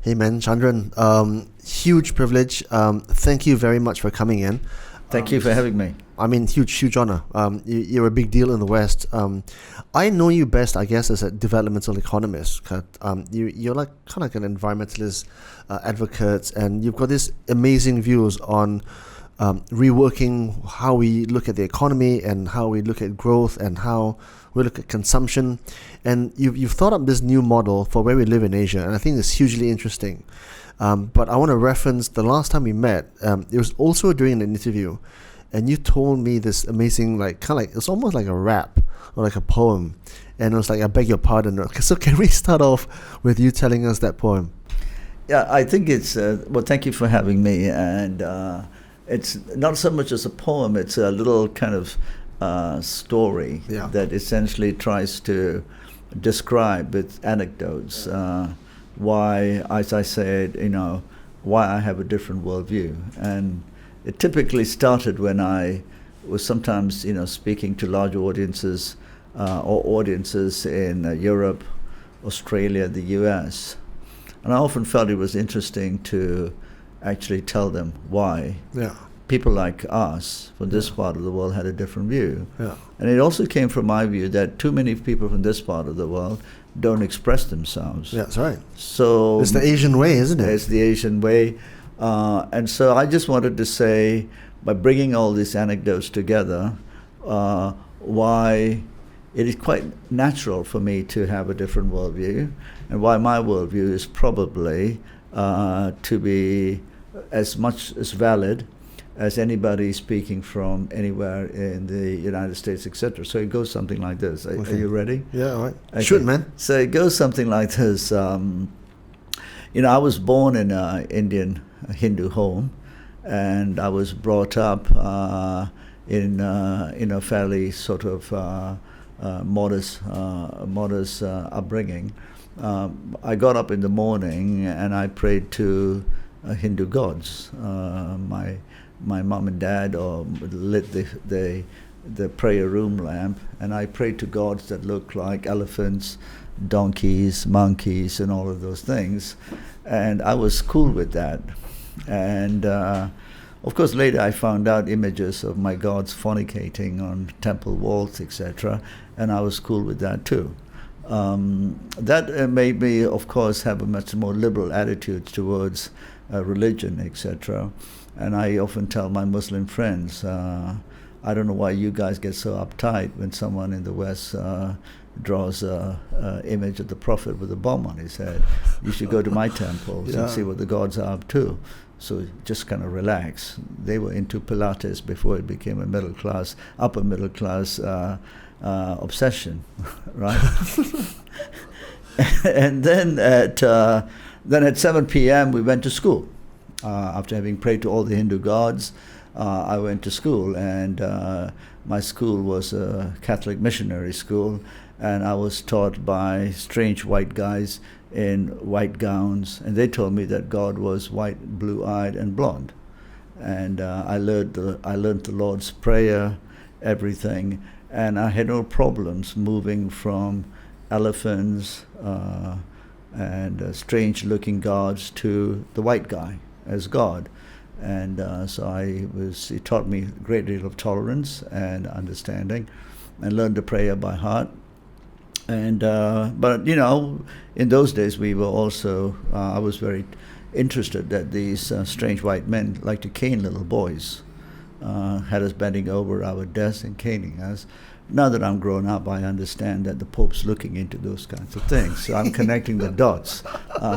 Hey man, Chandran, huge privilege. Thank you very much for coming in. Thank you for having me. I mean, huge honor. You're a big deal in the West. I know you best, I guess, as a developmental economist. You're like kind of like an environmentalist advocate, and you've got these amazing views on reworking how we look at the economy and how we look at growth and how we look at consumption. And you've thought up this new model for where we live in Asia, and I think it's hugely interesting. But I want to reference the last time we met. It was also during an interview, and you told me this amazing, like, kind of like, it's almost like a rap or like a poem. And it was like, I beg your pardon. So can we start off with you telling us that poem? Yeah, I think it's, well, thank you for having me. And it's not so much as a poem, it's a little kind of story that essentially tries to describe with anecdotes why, as I said, why I have a different worldview. And it typically started when I was sometimes, speaking to large audiences or audiences in Europe, Australia, the US. And I often felt it was interesting to actually tell them why people like us from this part of the world had a different view. And it also came from my view that too many people from this part of the world don't express themselves. Yeah, that's right. So it's the Asian way, isn't it? It's the Asian way. And so I just wanted to say, by bringing all these anecdotes together, why it is quite natural for me to have a different worldview, and why my worldview is probably to be as much as valid as anybody speaking from anywhere in the United States, etc. So it goes something like this. Are you ready? Yeah, all right. Okay. Shoot, man. So it goes something like this. I was born in an Indian Hindu home, and I was brought up in a fairly sort of modest upbringing. I got up in the morning and I prayed to Hindu gods. My mom and dad lit the prayer room lamp, and I prayed to gods that looked like elephants, donkeys, monkeys, and all of those things. And I was cool with that. And of course, later I found out images of my gods fornicating on temple walls, etc., and I was cool with that too. That made me, of course, have a much more liberal attitude towards religion, etc. And I often tell my Muslim friends, I don't know why you guys get so uptight when someone in the West draws an image of the Prophet with a bomb on his head. You should go to my temples and see what the gods are up to. So just kind of relax. They were into Pilates before it became a upper middle class obsession, right? And then at 7 p.m. we went to school. After having prayed to all the Hindu gods, I went to school, and my school was a Catholic missionary school, and I was taught by strange white guys in white gowns, and they told me that God was white, blue-eyed, and blonde. And I learned the Lord's Prayer, everything, and I had no problems moving from elephants and strange-looking gods to the white guy as God. And he taught me a great deal of tolerance and understanding, and learned the prayer by heart. And but in those days we were also I was very interested that these strange white men like to cane little boys, had us bending over our desks and caning us. Now that I'm grown up, I understand that the Pope's looking into those kinds of things. So I'm connecting the dots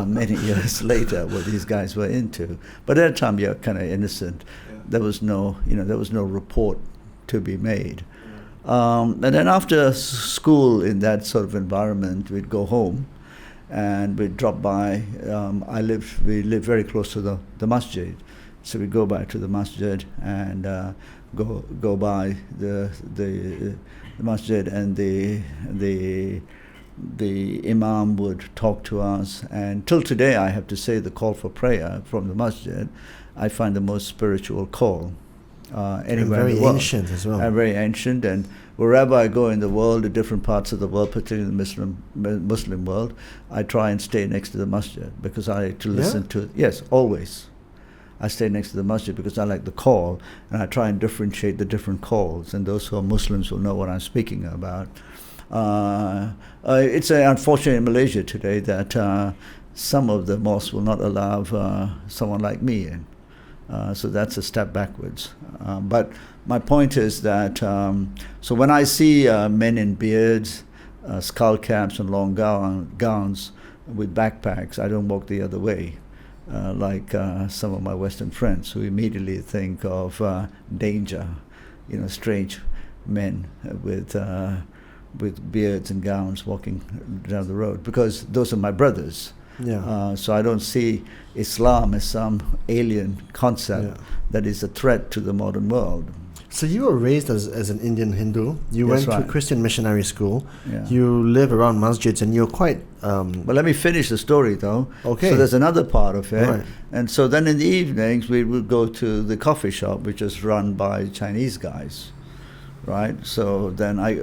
many years later what these guys were into. But at that time, you're kind of innocent. There was no report to be made. And then after school, in that sort of environment, we'd go home, and we'd drop by. We lived very close to the masjid, so we'd go by to the masjid and go by the masjid, and the imam would talk to us. And till today, I have to say, the call for prayer from the masjid, I find the most spiritual call. anywhere very in the world. ancient as well. And very ancient, and wherever I go in the world, the different parts of the world, particularly the Muslim world, I try and stay next to the masjid because I like to listen to. Yes, always. I stay next to the masjid because I like the call, and I try and differentiate the different calls. And those who are Muslims will know what I'm speaking about. It's unfortunate in Malaysia today that some of the mosques will not allow someone like me in. So that's a step backwards. But my point is that, so when I see men in beards, skull caps and long gowns with backpacks, I don't walk the other way, like some of my Western friends who immediately think of danger, strange men with beards and gowns walking down the road, because those are my brothers. Yeah. So I don't see Islam as some alien concept that is a threat to the modern world. So you were raised as an Indian Hindu. You went to Christian missionary school. Yeah. You live around masjids, and you're quite... But let me finish the story, though. Okay. So there's another part of it. Right. And so then in the evenings, we would go to the coffee shop, which is run by Chinese guys. Right, so then I,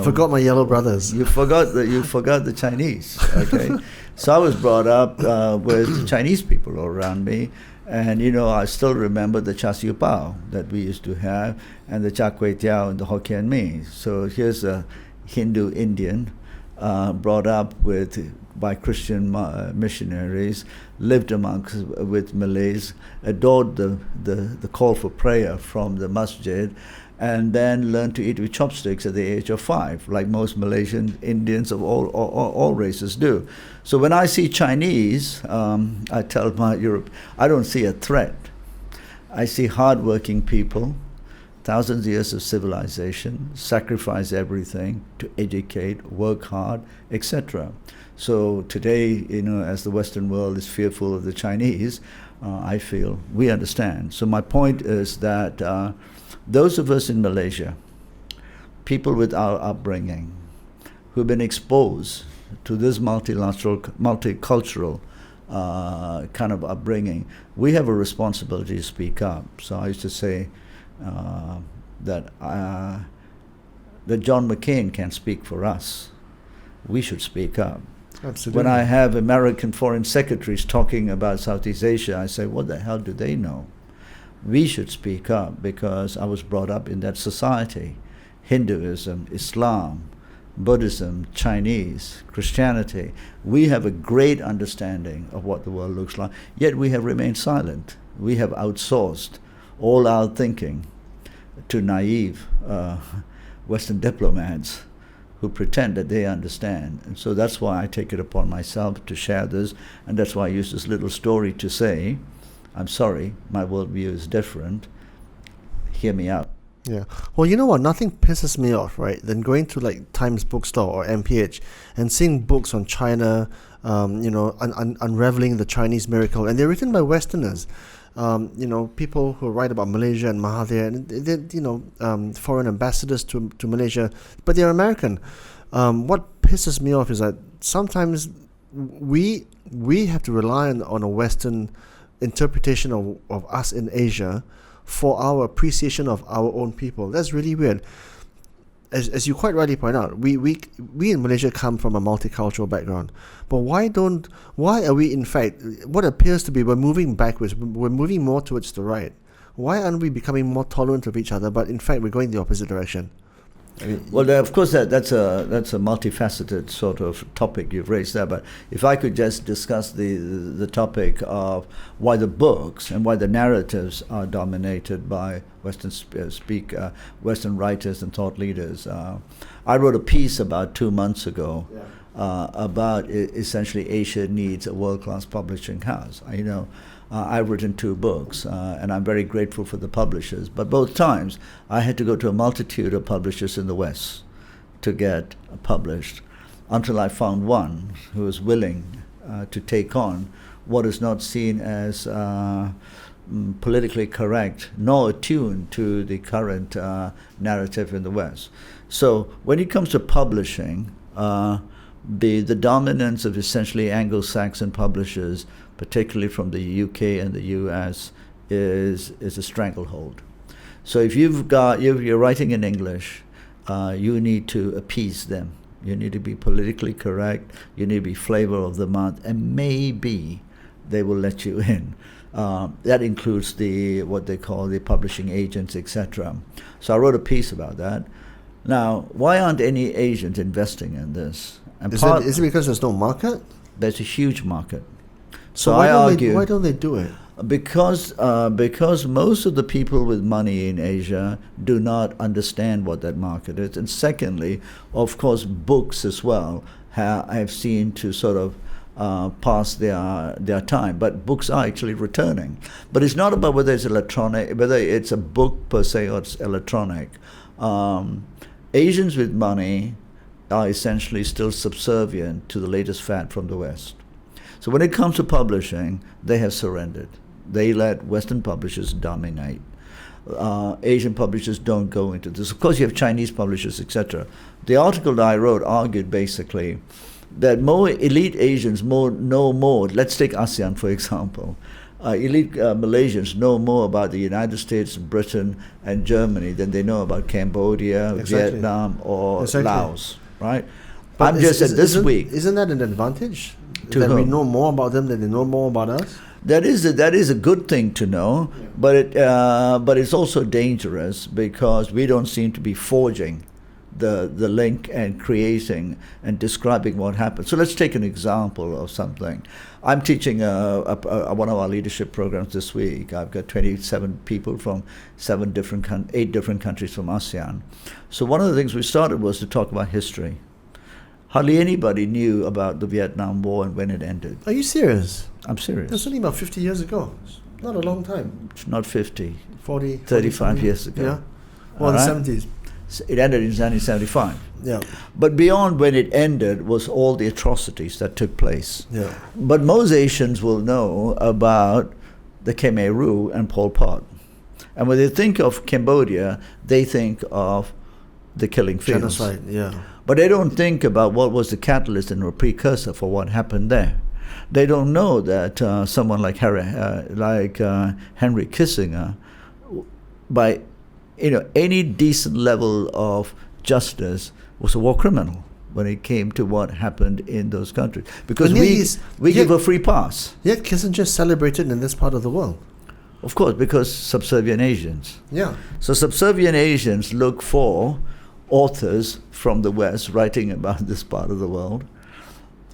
forgot my yellow brothers. You forgot the Chinese. Okay, so I was brought up with Chinese people all around me, and I still remember the cha siu pao that we used to have, and the cha kway teow and the Hokkien mee. So here's a Hindu Indian brought up by Christian missionaries, lived with Malays, adored the call for prayer from the masjid, and then learned to eat with chopsticks at the age of 5, like most Malaysian Indians of all races do. So when I see Chinese, I tell my Europe, I don't see a threat. I see hardworking people, thousands of years of civilization, sacrifice everything to educate, work hard, etc. So today, as the Western world is fearful of the Chinese, I feel we understand. So my point is that those of us in Malaysia, people with our upbringing, who've been exposed to this multicultural kind of upbringing, we have a responsibility to speak up. So I used to say that John McCain can speak for us. We should speak up. Absolutely. When I have American foreign secretaries talking about Southeast Asia, I say, what the hell do they know? We should speak up because I was brought up in that society. Hinduism, Islam, Buddhism, Chinese, Christianity. We have a great understanding of what the world looks like, yet we have remained silent. We have outsourced all our thinking to naive Western diplomats who pretend that they understand. And so that's why I take it upon myself to share this, and that's why I use this little story to say, I'm sorry, my worldview is different. Hear me out. Yeah. Well, you know what? Nothing pisses me off, right, than going to like Times Bookstore or MPH and seeing books on China, unraveling the Chinese miracle, and they're written by Westerners. People who write about Malaysia and Mahathir, and they're, foreign ambassadors to Malaysia, but they're American. What pisses me off is that sometimes we have to rely on a Western interpretation of us in Asia for our appreciation of our own people. That's really weird. As you quite rightly point out, we in Malaysia come from a multicultural background, but why are we, in fact, what appears to be, we're moving backwards, we're moving more towards the right. Why aren't we becoming more tolerant of each other, but in fact we're going the opposite direction? Well, of course, that's a multifaceted sort of topic you've raised there. But if I could just discuss the topic of why the books and why the narratives are dominated by Western writers and thought leaders. I wrote a piece about 2 months ago about essentially Asia needs a world-class publishing house. I've written 2 books, and I'm very grateful for the publishers. But both times, I had to go to a multitude of publishers in the West to get published, until I found one who was willing to take on what is not seen as politically correct, nor attuned to the current narrative in the West. So when it comes to publishing, the dominance of essentially Anglo-Saxon publishers, particularly from the UK and the US, is a stranglehold. So if you're writing in English, you need to appease them. You need to be politically correct. You need to be flavor of the month, and maybe they will let you in. That includes what they call the publishing agents, etc. So I wrote a piece about that. Now, why aren't any Asians investing in this? And Is it because there's no market? There's a huge market. So I argue, why don't they do it? Because most of the people with money in Asia do not understand what that market is, and secondly, of course, books as well have seen to sort of pass their time. But books are actually returning. But it's not about whether it's electronic, whether it's a book per se or it's electronic. Asians with money are essentially still subservient to the latest fad from the West. So when it comes to publishing, they have surrendered. They let Western publishers dominate. Asian publishers don't go into this. Of course, you have Chinese publishers, etc. The article that I wrote argued basically that more elite Asians know more. Let's take ASEAN, for example. Elite Malaysians know more about the United States, Britain, and Germany than they know about Cambodia, Vietnam, or Laos, right? But this week. Isn't that an advantage? That we know more about them than they know more about us? That is a good thing to know, but it's also dangerous because we don't seem to be forging the link and creating and describing what happened. So let's take an example of something. I'm teaching one of our leadership programs this week. I've got 27 people from 8 different countries from ASEAN. So one of the things we started was to talk about history. Hardly anybody knew about the Vietnam War and when it ended. Are you serious? I'm serious. That's only about 50 years ago. It's not a long time. It's not 50. 35 years ago. Yeah. Well, in the 70s. It ended in 1975. Yeah. But beyond when it ended was all the atrocities that took place. Yeah. But most Asians will know about the Khmer Rouge and Pol Pot. And when they think of Cambodia, they think of the killing fields. Genocide, yeah. But they don't think about what was the catalyst and a precursor for what happened there. They don't know that someone like Henry Kissinger, by any decent level of justice, was a war criminal when it came to what happened in those countries. Because we give a free pass. Yet Kissinger celebrated in this part of the world. Of course, because subservient Asians. Yeah. So subservient Asians look for authors from the West writing about this part of the world.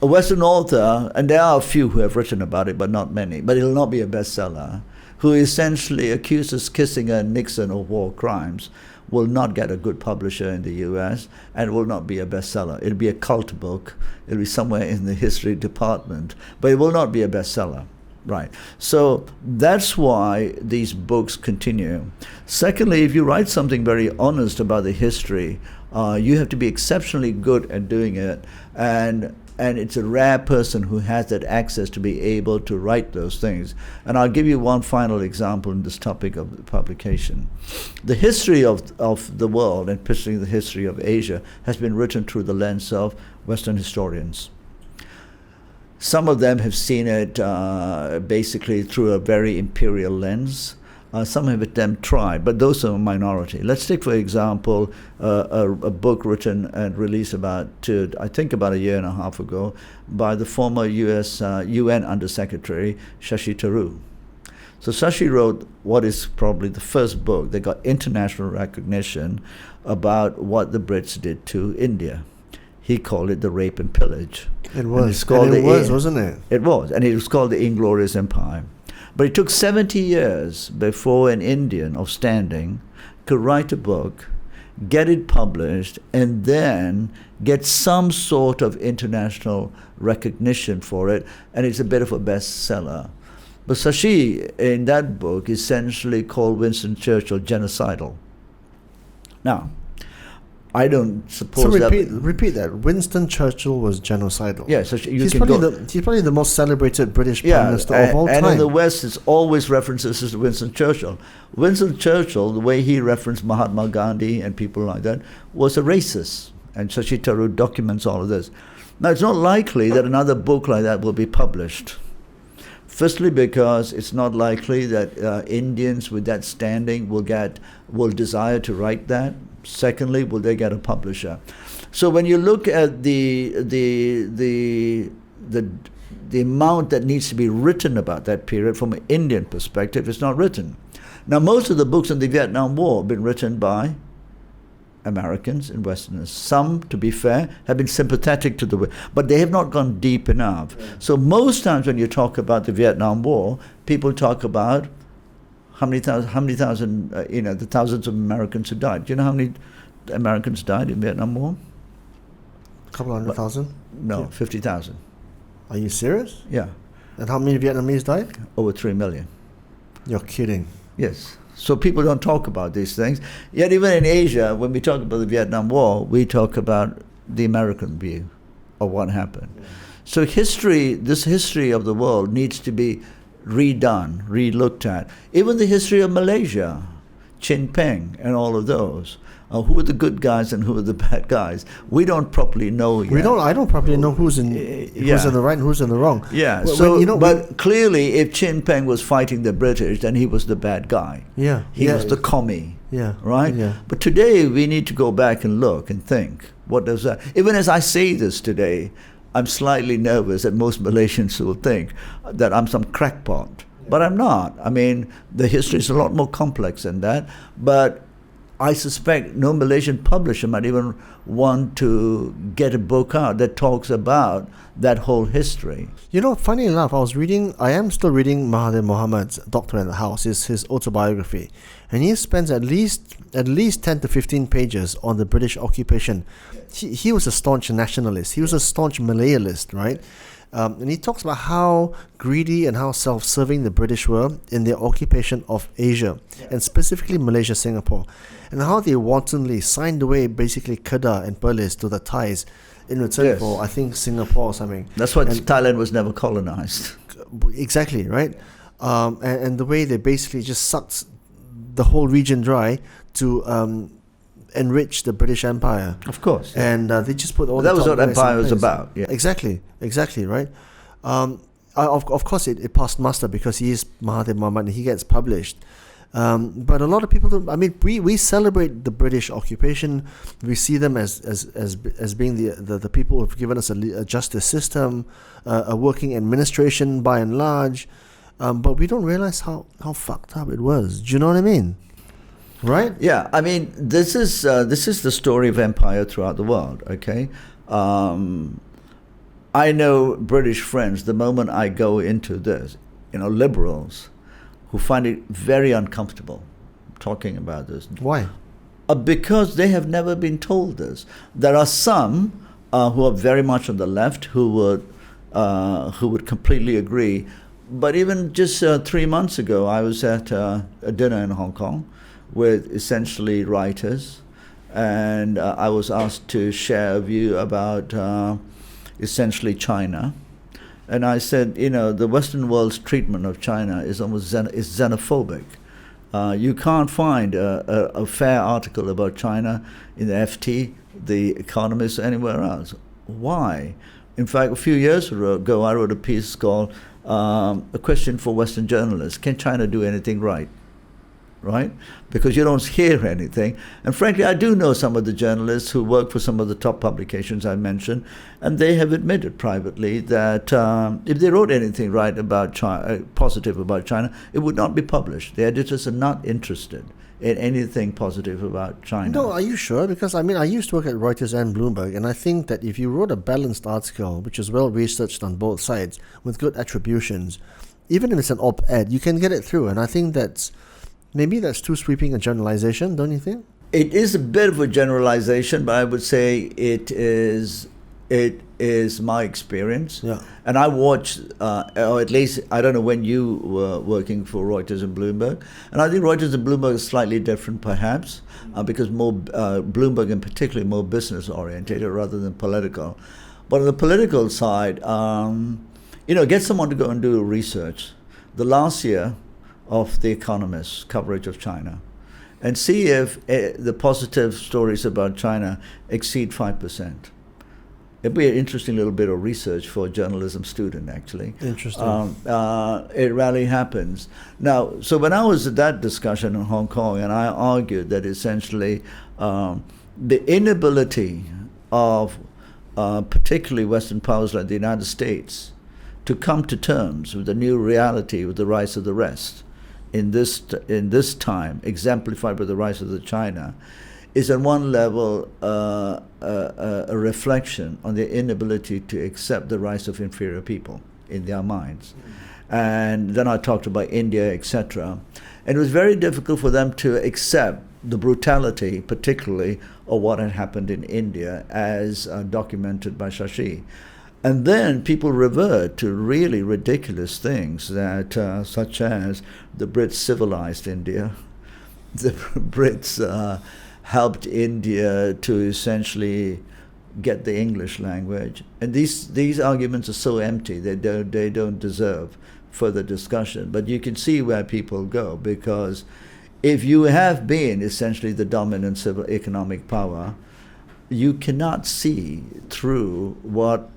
A Western author, and there are a few who have written about it, but not many, but it'll not be a bestseller, who essentially accuses Kissinger and Nixon of war crimes, will not get a good publisher in the US and will not be a bestseller. It'll be a cult book. It'll be somewhere in the history department, but it will not be a bestseller. Right. So that's why these books continue. Secondly, if you write something very honest about the history, you have to be exceptionally good at doing it, and it's a rare person who has that access to be able to write those things. And I'll give you one final example in this topic of the publication. The history of the world, and particularly the history of Asia, has been written through the lens of Western historians. Some of them have seen it basically through a very imperial lens. Some of them tried, but those are a minority. Let's take, for example, a book written and released about a year and a half ago by the former US UN Undersecretary Shashi Tharoor. So Shashi wrote what is probably the first book that got international recognition about what the Brits did to India. He called it the rape and pillage. It was. Wasn't it? It was. And it was called the Inglorious Empire. But it took 70 years before an Indian of standing could write a book, get it published, and then get some sort of international recognition for it. And it's a bit of a bestseller. But Shashi, in that book, essentially called Winston Churchill genocidal. Now, I don't suppose repeat that. Winston Churchill was genocidal. Yeah, so he's probably the most celebrated British Prime Minister of all time. And in the West, it's always references to Winston Churchill. Winston Churchill, the way he referenced Mahatma Gandhi and people like that, was a racist. And Shashi Tharoor documents all of this. Now, it's not likely that another book like that will be published. Firstly, because it's not likely that Indians with that standing will desire to write that. Secondly, will they get a publisher? So when you look at the amount that needs to be written about that period from an Indian perspective, it's not written. Now, most of the books on the Vietnam War have been written by Americans and Westerners. Some, to be fair, have been sympathetic to the war, but they have not gone deep enough. Yeah. So most times when you talk about the Vietnam War, people talk about the thousands of Americans who died. Do you know how many Americans died in Vietnam War? A couple hundred thousand? No, Yeah. 50,000. Are you serious? Yeah. And how many Vietnamese died? Over 3 million. You're kidding. Yes. So people don't talk about these things. Yet even in Asia, when we talk about the Vietnam War, we talk about the American view of what happened. Yeah. So this history of the world needs to be redone, re-looked at. Even the history of Malaysia, Chin Peng and all of those. Who are the good guys and who are the bad guys? We don't properly know yet. I don't properly know who's in the right and who's in the wrong. Yeah. Well, but clearly, if Chin Peng was fighting the British, then he was the bad guy. Yeah. He was the commie. Yeah. Right. Yeah. But today we need to go back and look and think. What does that? Even as I say this today, I'm slightly nervous that most Malaysians will think that I'm some crackpot, but I'm not. I mean, the history is a lot more complex than that. But I suspect no Malaysian publisher might even want to get a book out that talks about that whole history. Funny enough, I am still reading Mahathir Mohamad's Doctor in the House, his autobiography, and he spends at least 10 to 15 pages on the British occupation. He was a staunch nationalist. He was a staunch Malayalist, right? And he talks about how greedy and how self-serving the British were in their occupation of Asia, and specifically Malaysia, Singapore, and how they wantonly signed away basically Kedah and Perlis to the Thais in return for, I think, Singapore or something. That's why Thailand was never colonized. Exactly, right? And the way they basically just sucked the whole region dry to enrich the British Empire. Of course. And they just put all that was what empire was about. Yeah. Exactly, right? Of course, it passed muster because he is Mahathir Mohamad and he gets published. But a lot of people don't. I mean, we celebrate the British occupation. We see them as being the people who have given us a justice system, a working administration by and large. But we don't realize how fucked up it was. Do you know what I mean? Right? Yeah. I mean, this is the story of empire throughout the world. Okay. I know British friends. The moment I go into this, liberals, who find it very uncomfortable talking about this. Why? Because they have never been told this. There are some who are very much on the left who would completely agree. But even just 3 months ago, I was at a dinner in Hong Kong with essentially writers, and I was asked to share a view about essentially China. And I said, the Western world's treatment of China is almost is xenophobic. You can't find a fair article about China in the FT, The Economist, or anywhere else. Why? In fact, a few years ago, I wrote a piece called A Question for Western Journalists. Can China do anything right? Right? Because you don't hear anything. And frankly, I do know some of the journalists who work for some of the top publications I mentioned, and they have admitted privately that if they wrote anything right about China, positive about China, it would not be published. The editors are not interested in anything positive about China. No, are you sure? Because I used to work at Reuters and Bloomberg, and I think that if you wrote a balanced article, which is well researched on both sides, with good attributions, even if it's an op-ed, you can get it through. And I think maybe that's too sweeping a generalization, don't you think? It is a bit of a generalization, but I would say it is my experience. Yeah. And I watched, or at least, I don't know when you were working for Reuters and Bloomberg, and I think Reuters and Bloomberg is slightly different perhaps, because more Bloomberg in particular more business oriented rather than political. But on the political side, get someone to go and do research. The last year of The Economist's coverage of China, and see if the positive stories about China exceed 5%. It'd be an interesting little bit of research for a journalism student, actually. Interesting. It rarely happens. Now, so when I was at that discussion in Hong Kong, and I argued that essentially the inability of particularly Western powers like the United States to come to terms with the new reality, with the rise of the rest, in this time, exemplified by the rise of the China, is on one level a reflection on their inability to accept the rise of inferior people in their minds. And then I talked about India, etc. And it was very difficult for them to accept the brutality, particularly, of what had happened in India as documented by Shashi. And then people revert to really ridiculous things that, such as the Brits civilized India, the Brits helped India to essentially get the English language. And these arguments are so empty, they don't deserve further discussion. But you can see where people go, because if you have been essentially the dominant civil economic power, you cannot see through what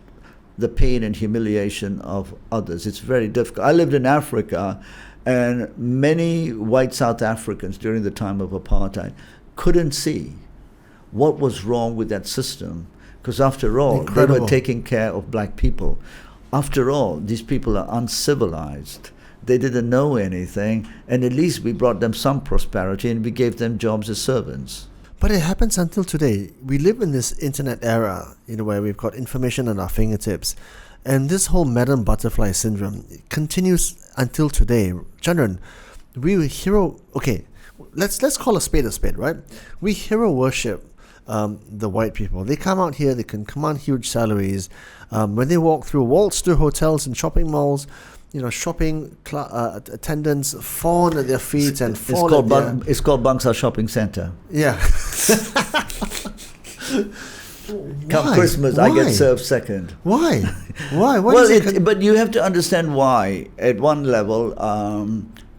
the pain and humiliation of others. It's very difficult. I lived in Africa, and many white South Africans during the time of apartheid couldn't see what was wrong with that system, because after all, Incredible. They were taking care of black people. After all, these people are uncivilized. They didn't know anything, and at least we brought them some prosperity and we gave them jobs as servants. But it happens until today. We live in this internet era, where we've got information at our fingertips. And this whole Madam Butterfly syndrome continues until today. Chandran, we hero... Okay, let's call a spade, right? We hero worship the white people. They come out here, they can command huge salaries. When they walk through waltz through hotels and shopping malls, shopping attendants fawn at their feet and fall at their... It's called Bangsar Shopping Center. Yeah. Come Christmas, I get served second. Why? Why? Well, but you have to understand why. At one level,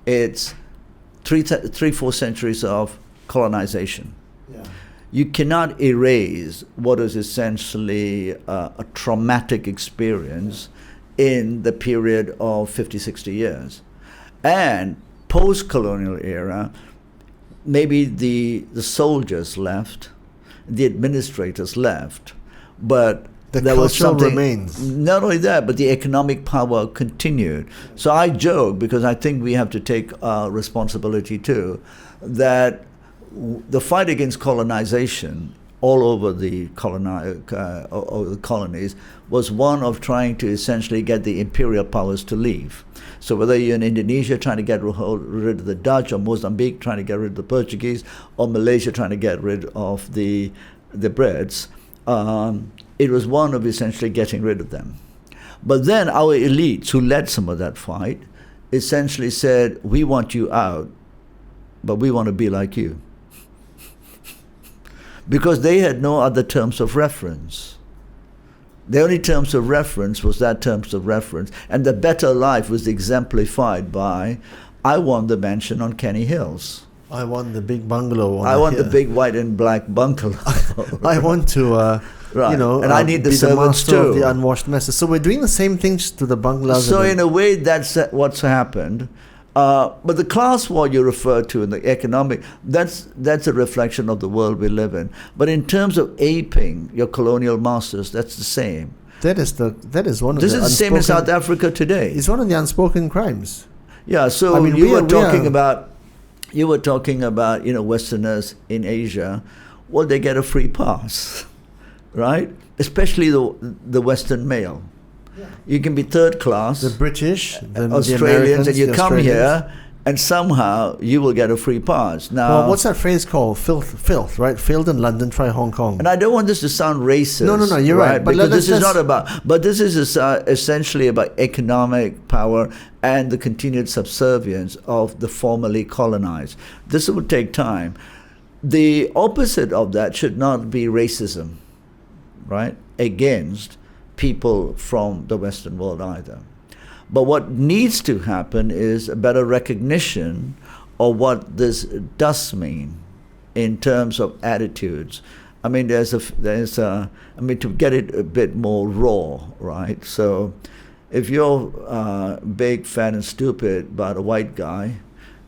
it's 3-4 centuries of colonization. Yeah. You cannot erase what is essentially a traumatic experience in the period of 50, 60 years. And post-colonial era, maybe the soldiers left, the administrators left, but there was something remains. Not only that, but the economic power continued. So I joke, because I think we have to take responsibility too, that the fight against colonization all over the colonies was one of trying to essentially get the imperial powers to leave. So whether you're in Indonesia trying to get rid of the Dutch, or Mozambique trying to get rid of the Portuguese, or Malaysia trying to get rid of the Brits, it was one of essentially getting rid of them. But then our elites, who led some of that fight, essentially said, we want you out, but we want to be like you. Because they had no other terms of reference. The only terms of reference was that terms of reference. And the better life was exemplified by, I want the mansion on Kenny Hills. I want the big bungalow. I want the big white and black bungalow. I want to, right. And I need the be servants the master too. of the unwashed messes. So we're doing the same things to the bungalows. So in a way, that's what's happened. But the class war you refer to in the economic, that's a reflection of the world we live in. But in terms of aping your colonial masters, that's the same. That is one of this the is the same in South Africa today. It's one of the unspoken crimes. Yeah. So I mean, you were talking about Westerners in Asia. Well, they get a free pass, right? Especially the Western male. You can be third class, the British, the Australians, and you come Australians. here, and somehow you will get a free pass. Now, well, what's that phrase called? Filth, right? Failed in London, try Hong Kong. And I don't want this to sound racist. No, you're right. But because this is not about. But this is essentially about economic power and the continued subservience of the formerly colonized. This will take time. The opposite of that should not be racism, right? Against people from the Western world either. But what needs to happen is a better recognition of what this does mean in terms of attitudes I mean, I mean, to get it a bit more raw, right? So if you're big, fat, and stupid, but a white guy,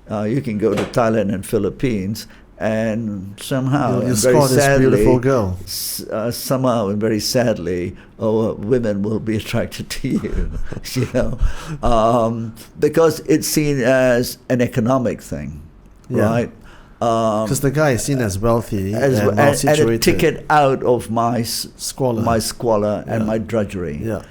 you can go to Thailand and Philippines, and somehow, you and very score this sadly, beautiful girl. somehow and very sadly, women will be attracted to you, you know, because it's seen as an economic thing, right? Because the guy is seen as wealthy and and well-situated. a ticket out of my Squalor. and my drudgery. Yeah.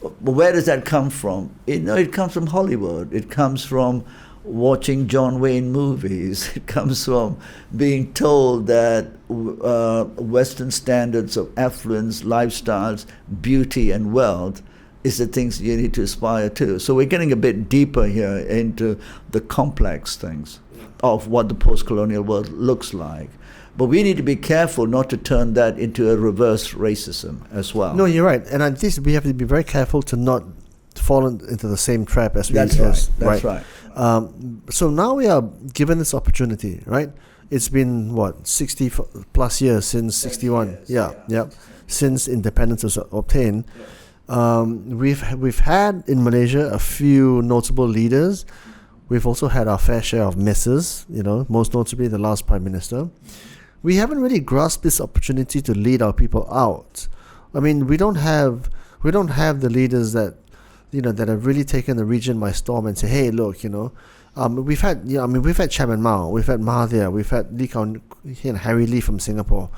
But where does that come from? It comes from Hollywood. It comes from watching John Wayne movies. It comes from being told that Western standards of affluence, lifestyles, beauty, and wealth is the things you need to aspire to. So we're getting a bit deeper here into the complex things of what the post-colonial world looks like. But we need to be careful not to turn that into a reverse racism as well. No, you're right. And I think we have to be very careful to not fall into the same trap as we That's right. That's right. So now we are given this opportunity, right? It's been, 60 plus years since 61. Yeah. Since independence was obtained. We've had in Malaysia a few notable leaders. We've also had our fair share of misses, most notably the last Prime Minister. We haven't really grasped this opportunity to lead our people out. I mean, we don't have the leaders that that have really taken the region by storm and say, hey, look, we've had Chairman Mao, we've had Mahathir, we've had Lee Kuan Yew and Harry Lee from Singapore.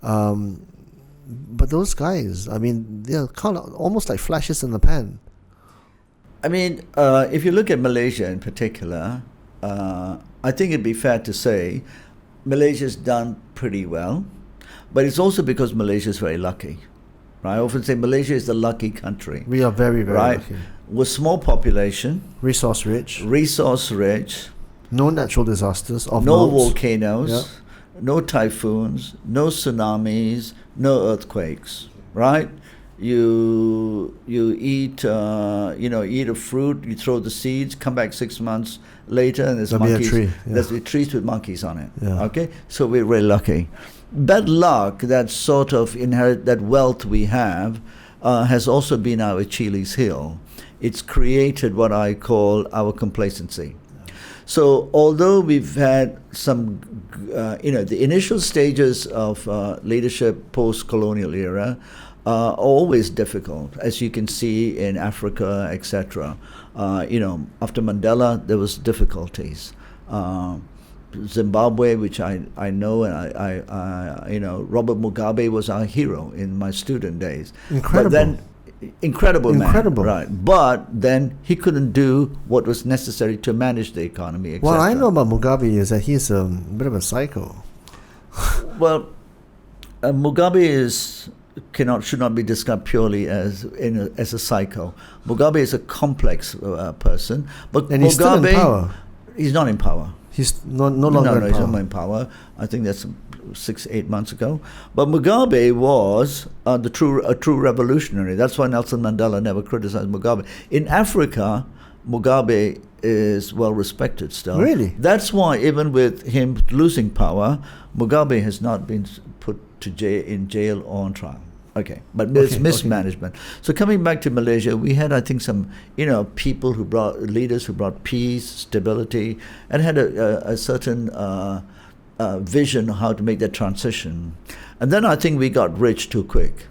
But those guys, I mean, they're kind of almost like flashes in the pan. I mean, if you look at Malaysia in particular, I think it'd be fair to say Malaysia's done pretty well, but it's also because Malaysia is very lucky. Right? I often say Malaysia is the lucky country. We are very, very lucky. With small population, resource rich, no natural disasters, volcanoes, no typhoons, no tsunamis, no earthquakes. Right? You eat eat a fruit, you throw the seeds, come back 6 months later, and there's monkeys. There's trees with monkeys on it. Yeah. Okay, so we're really lucky. That luck, that sort of that wealth we have, has also been our Achilles heel. It's created what I call our complacency. So although we've had some, the initial stages of leadership post-colonial era are always difficult, as you can see in Africa, etc. After Mandela, there was difficulties. Zimbabwe, which I know, and I Robert Mugabe was our hero in my student days. Incredible. But then, incredible man, right? But then he couldn't do what was necessary to manage the economy, etc. What I know about Mugabe is that he's a bit of a psycho. Well, Mugabe should not be described purely as a psycho. Mugabe is a complex person, but and he's still in power. He's not in power. He's no longer in power. He's not in power. I think that's 6-8 months ago. But Mugabe was a true revolutionary. That's why Nelson Mandela never criticized Mugabe. In Africa, Mugabe is well respected still. Really? That's why even with him losing power, Mugabe has not been put in jail or on trial. Okay, but there's mismanagement. So coming back to Malaysia, we had, I think, some leaders who brought peace, stability, and had a certain vision of how to make that transition. And then I think we got rich too quick,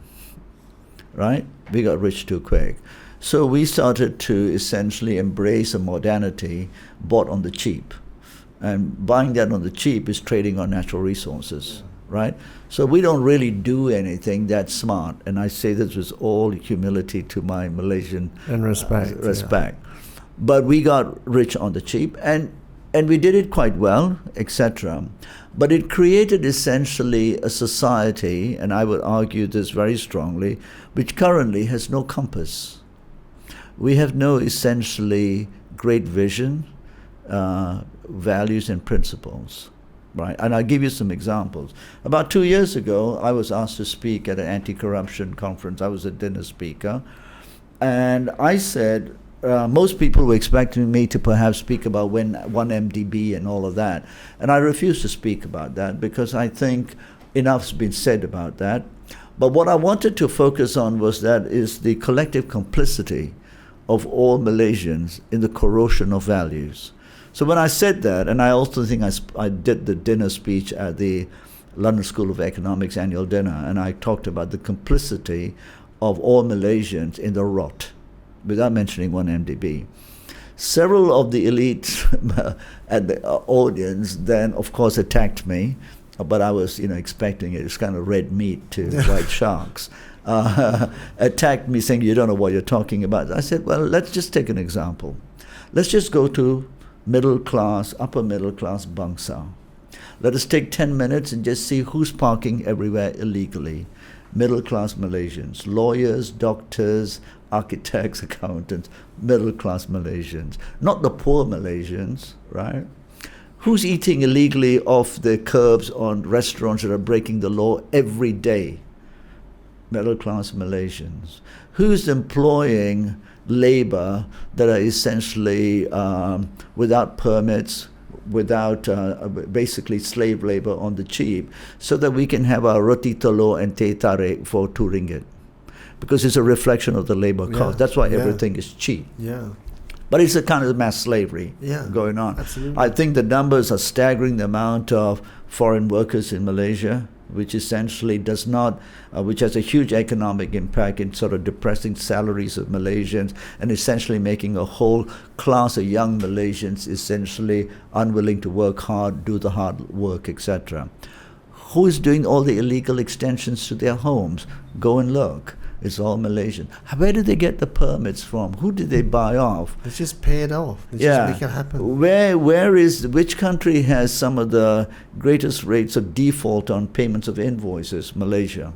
right? We got rich too quick. So we started to essentially embrace a modernity bought on the cheap. And buying that on the cheap is trading on natural resources. Right? So we don't really do anything that smart. And I say this with all humility to my Malaysian and respect. But we got rich on the cheap, and we did it quite well, etc. But it created essentially a society, and I would argue this very strongly, which currently has no compass. We have no essentially great vision, values and principles. Right, and I'll give you some examples. About 2 years ago, I was asked to speak at an anti-corruption conference. I was a dinner speaker. And I said, most people were expecting me to perhaps speak about 1MDB and all of that. And I refused to speak about that because I think enough's been said about that. But what I wanted to focus on was that is the collective complicity of all Malaysians in the corrosion of values. So when I said that, and I also think I did the dinner speech at the London School of Economics annual dinner, and I talked about the complicity of all Malaysians in the rot, without mentioning one MDB. Several of the elites at the audience then, of course, attacked me, but I was, expecting it. It's kind of red meat to white sharks. Attacked me saying, you don't know what you're talking about. I said, well, let's just take an example. Let's just go to middle class, upper middle class Bangsa. Let us take 10 minutes and just see who's parking everywhere illegally. Middle class Malaysians, lawyers, doctors, architects, accountants, middle class Malaysians, not the poor Malaysians, right? Who's eating illegally off the curbs on restaurants that are breaking the law every day? Middle class Malaysians. Who's employing labor that are essentially without permits, without basically slave labor on the cheap, so that we can have our roti telur and teh tarik for 2 ringgit? Because it's a reflection of the labor cost. That's why everything is cheap. Yeah. But it's a kind of mass slavery going on. Absolutely. I think the numbers are staggering, the amount of foreign workers in Malaysia, which essentially does not, which has a huge economic impact in sort of depressing salaries of Malaysians and essentially making a whole class of young Malaysians essentially unwilling to work hard, do the hard work, etc. Who is doing all the illegal extensions to their homes? Go and look. It's all Malaysian. Where did they get the permits from? Who did they buy off? They just pay it off. They just make it happen. Which country has some of the greatest rates of default on payments of invoices? Malaysia.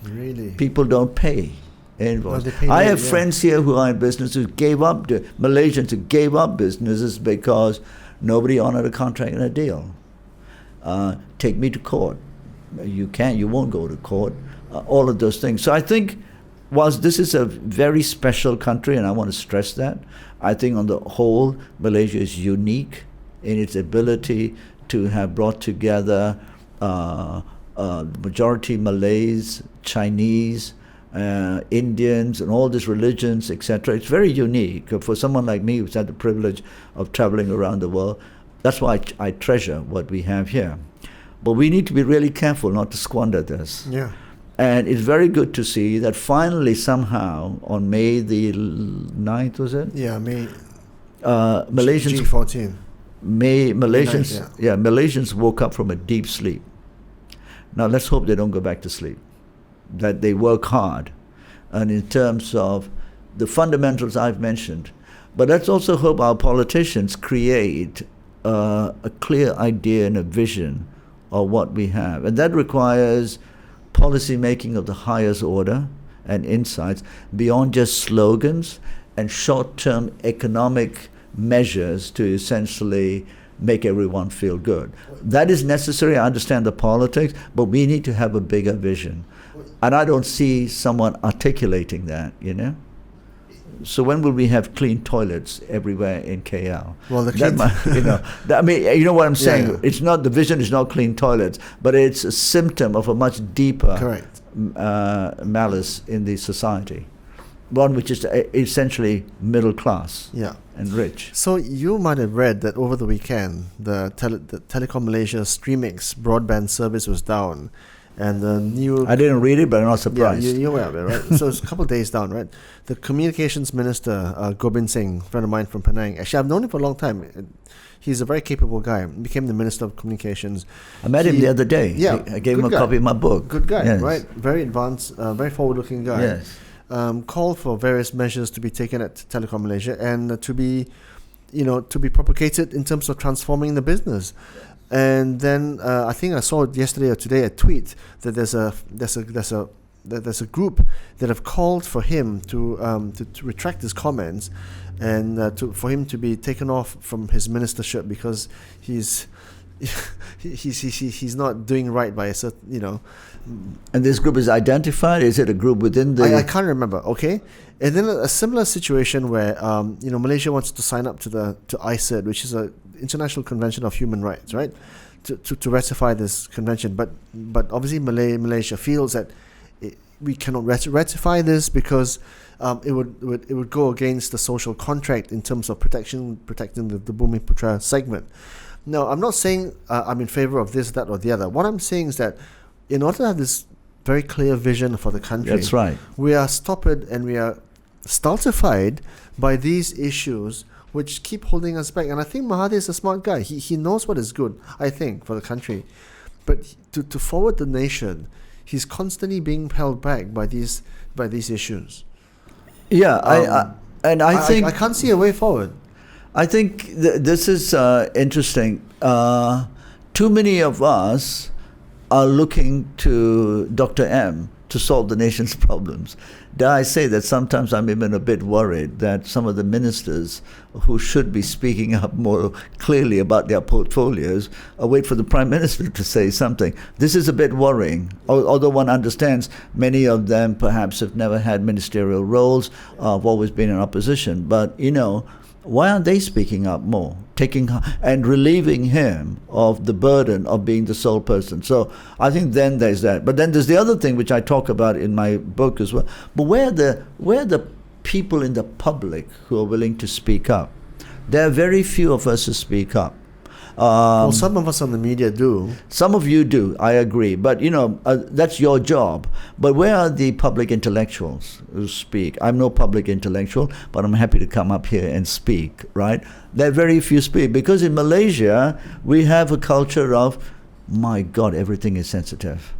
Really? People don't pay invoices. No, I have friends here who are in business who gave up, Malaysians who gave up businesses because nobody honored a contract and a deal. Take me to court. You won't go to court. All of those things. So I think, whilst this is a very special country, and I want to stress that, I think on the whole, Malaysia is unique in its ability to have brought together majority Malays, Chinese, Indians, and all these religions, etc. It's very unique. For someone like me who's had the privilege of traveling around the world, that's why I treasure what we have here. But we need to be really careful not to squander this. Yeah. And it's very good to see that finally somehow on May the 9th, was it? Yeah, May. Malaysians. G14. Malaysians. 9th, Malaysians woke up from a deep sleep. Now let's hope they don't go back to sleep. That they work hard, and in terms of the fundamentals I've mentioned. But let's also hope our politicians create a clear idea and a vision of what we have, and that requires policy making of the highest order and insights beyond just slogans and short-term economic measures to essentially make everyone feel good. That is necessary. I understand the politics, but we need to have a bigger vision. And I don't see someone articulating that, So when will we have clean toilets everywhere in KL? Well, you know what I'm saying. Yeah. It's not, the vision is not clean toilets, but it's a symptom of a much deeper malice in the society, one which is essentially middle class and rich. So you might have read that over the weekend, the Telecom Malaysia Streamix broadband service was down. And the new... I didn't read it, but I'm not surprised. Yeah, you're aware of it, right? So it's a couple of days down, right? The communications minister, Gobind Singh, a friend of mine from Penang, actually I've known him for a long time. He's a very capable guy. Became the minister of communications. I met him the other day. Yeah. I gave him a copy of my book. Good guy, yes. Right? Very advanced, very forward-looking guy. Yes. Called for various measures to be taken at Telecom Malaysia and to be propagated in terms of transforming the business. And then I think I saw yesterday or today a tweet that there's a group that have called for him to retract his comments and for him to be taken off from his ministership because he's not doing right by a certain, And this group is identified? Is it a group within the... I can't remember, okay? And then a similar situation where, Malaysia wants to sign up to ICID, which is a International Convention of Human Rights, right? to ratify this convention. But obviously Malaysia feels that we cannot ratify this because it would go against the social contract in terms of protecting the Bumiputra segment. Now, I'm not saying I'm in favor of this, that, or the other. What I'm saying is that in order to have this very clear vision for the country, that's right, we are stopped and we are stultified by these issues which keep holding us back. And I think Mahathir is a smart guy. He knows what is good, I think, for the country. But to forward the nation, he's constantly being held back by these issues. Yeah, I think I can't see a way forward. I think this is interesting. Too many of us are looking to Dr. M to solve the nation's problems. Dare I say that sometimes I'm even a bit worried that some of the ministers who should be speaking up more clearly about their portfolios wait for the Prime Minister to say something. This is a bit worrying, although one understands many of them perhaps have never had ministerial roles, have always been in opposition. But, why aren't they speaking up more, and relieving him of the burden of being the sole person? So I think then there's that. But then there's the other thing which I talk about in my book as well. But where are the people in the public who are willing to speak up? There are very few of us who speak up. Well, some of us on the media do. Some of you do, I agree. But, that's your job. But where are the public intellectuals who speak? I'm no public intellectual, but I'm happy to come up here and speak, right? There are very few speak. Because in Malaysia, we have a culture of, my God, everything is sensitive,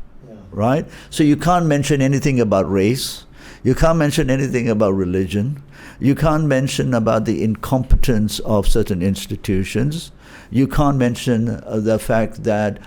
right? So you can't mention anything about race. You can't mention anything about religion. You can't mention about the incompetence of certain institutions. You can't mention the fact that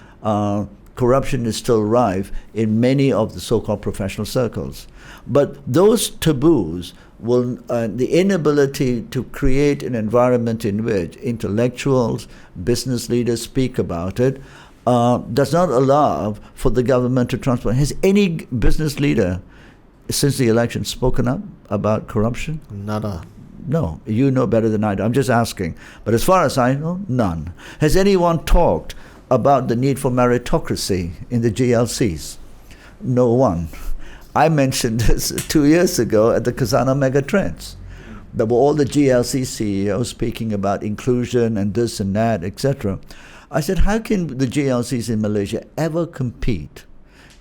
corruption is still rife in many of the so-called professional circles. But those taboos will, the inability to create an environment in which intellectuals, business leaders speak about it, does not allow for the government to transform. Has any business leader since the election spoken up about corruption? Nada. No, you know better than I do. I'm just asking. But as far as I know, none. Has anyone talked about the need for meritocracy in the GLCs? No one. I mentioned this 2 years ago at the Khazanah Megatrends. There were all the GLC CEOs speaking about inclusion and this and that, etc. I said, how can the GLCs in Malaysia ever compete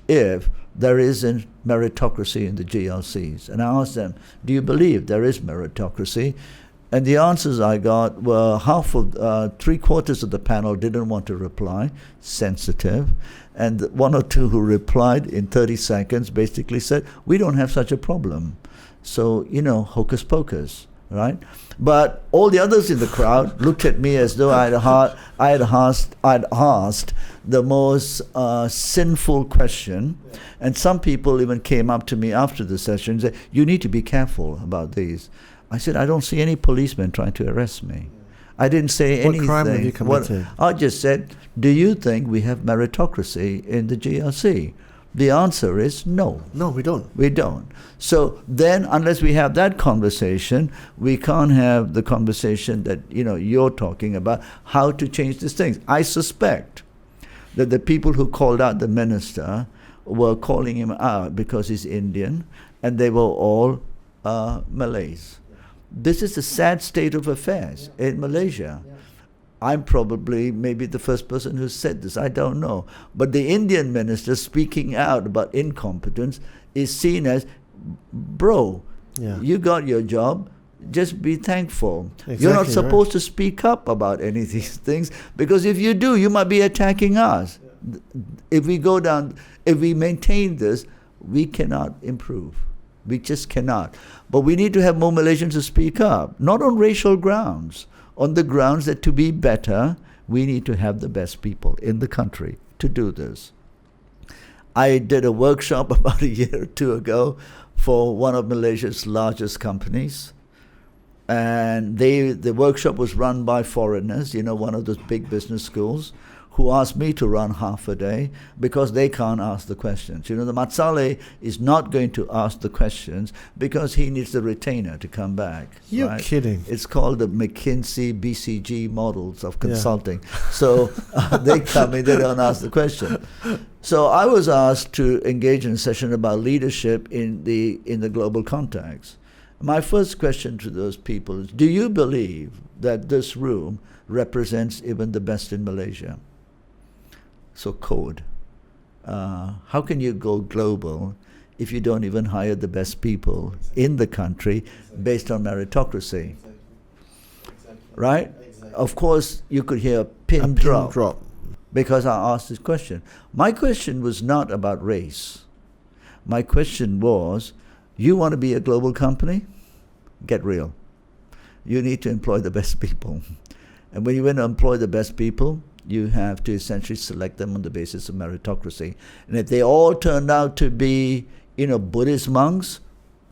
if there isn't meritocracy in the GLCs? And I asked them, do you believe there is meritocracy? And the answers I got were three-quarters of the panel didn't want to reply, sensitive. And one or two who replied in 30 seconds basically said, we don't have such a problem. So, hocus pocus, right? But all the others in the crowd looked at me as though I'd asked the most sinful question. And some people even came up to me after the session and said, you need to be careful about these. I said, I don't see any policemen trying to arrest me. I didn't say anything. What crime have you committed? I just said, do you think we have meritocracy in the GLC? The answer is no. No, we don't. We don't. So then, unless we have that conversation, we can't have the conversation that you're talking about, how to change these things. I suspect that the people who called out the minister were calling him out because he's Indian, and they were all Malays. This is the sad state of affairs in Malaysia. I'm probably maybe the first person who said this, I don't know. But the Indian minister speaking out about incompetence is seen as, bro, you got your job, just be thankful. Exactly, you're not supposed to speak up about any of these things, because if you do, you might be attacking us. If we maintain this, we cannot improve. We just cannot. But we need to have more Malaysians to speak up, not on racial grounds, on the grounds that to be better, we need to have the best people in the country to do this. I did a workshop about a year or two ago for one of Malaysia's largest companies. And the workshop was run by foreigners, one of those big business schools, who ask me to run half a day because they can't ask the questions. The Matsale is not going to ask the questions because he needs the retainer to come back. You're right? kidding. It's called the McKinsey BCG models of consulting. So they come in, they don't ask the question. So I was asked to engage in a session about leadership in the global context. My first question to those people is, do you believe that this room represents even the best in Malaysia? So code. How can you go global if you don't even hire the best people in the country based on meritocracy? Right? Of course, you could hear a pin drop because I asked this question. My question was not about race. My question was, you want to be a global company? Get real. You need to employ the best people. And when you want to employ the best people, you have to essentially select them on the basis of meritocracy. And if they all turned out to be, Buddhist monks,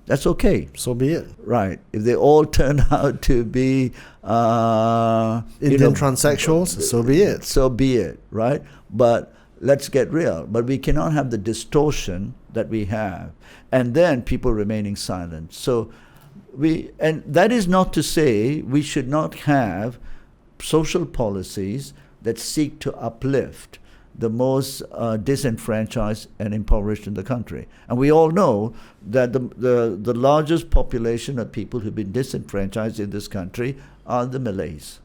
that's okay. So be it. Right. If they all turned out to be Indian transsexuals, so be it. So be it, right? But let's get real. But we cannot have the distortion that we have, and then people remaining silent. So and that is not to say we should not have social policies that seek to uplift the most disenfranchised and impoverished in the country. And we all know that the largest population of people who've been disenfranchised in this country are the Malays.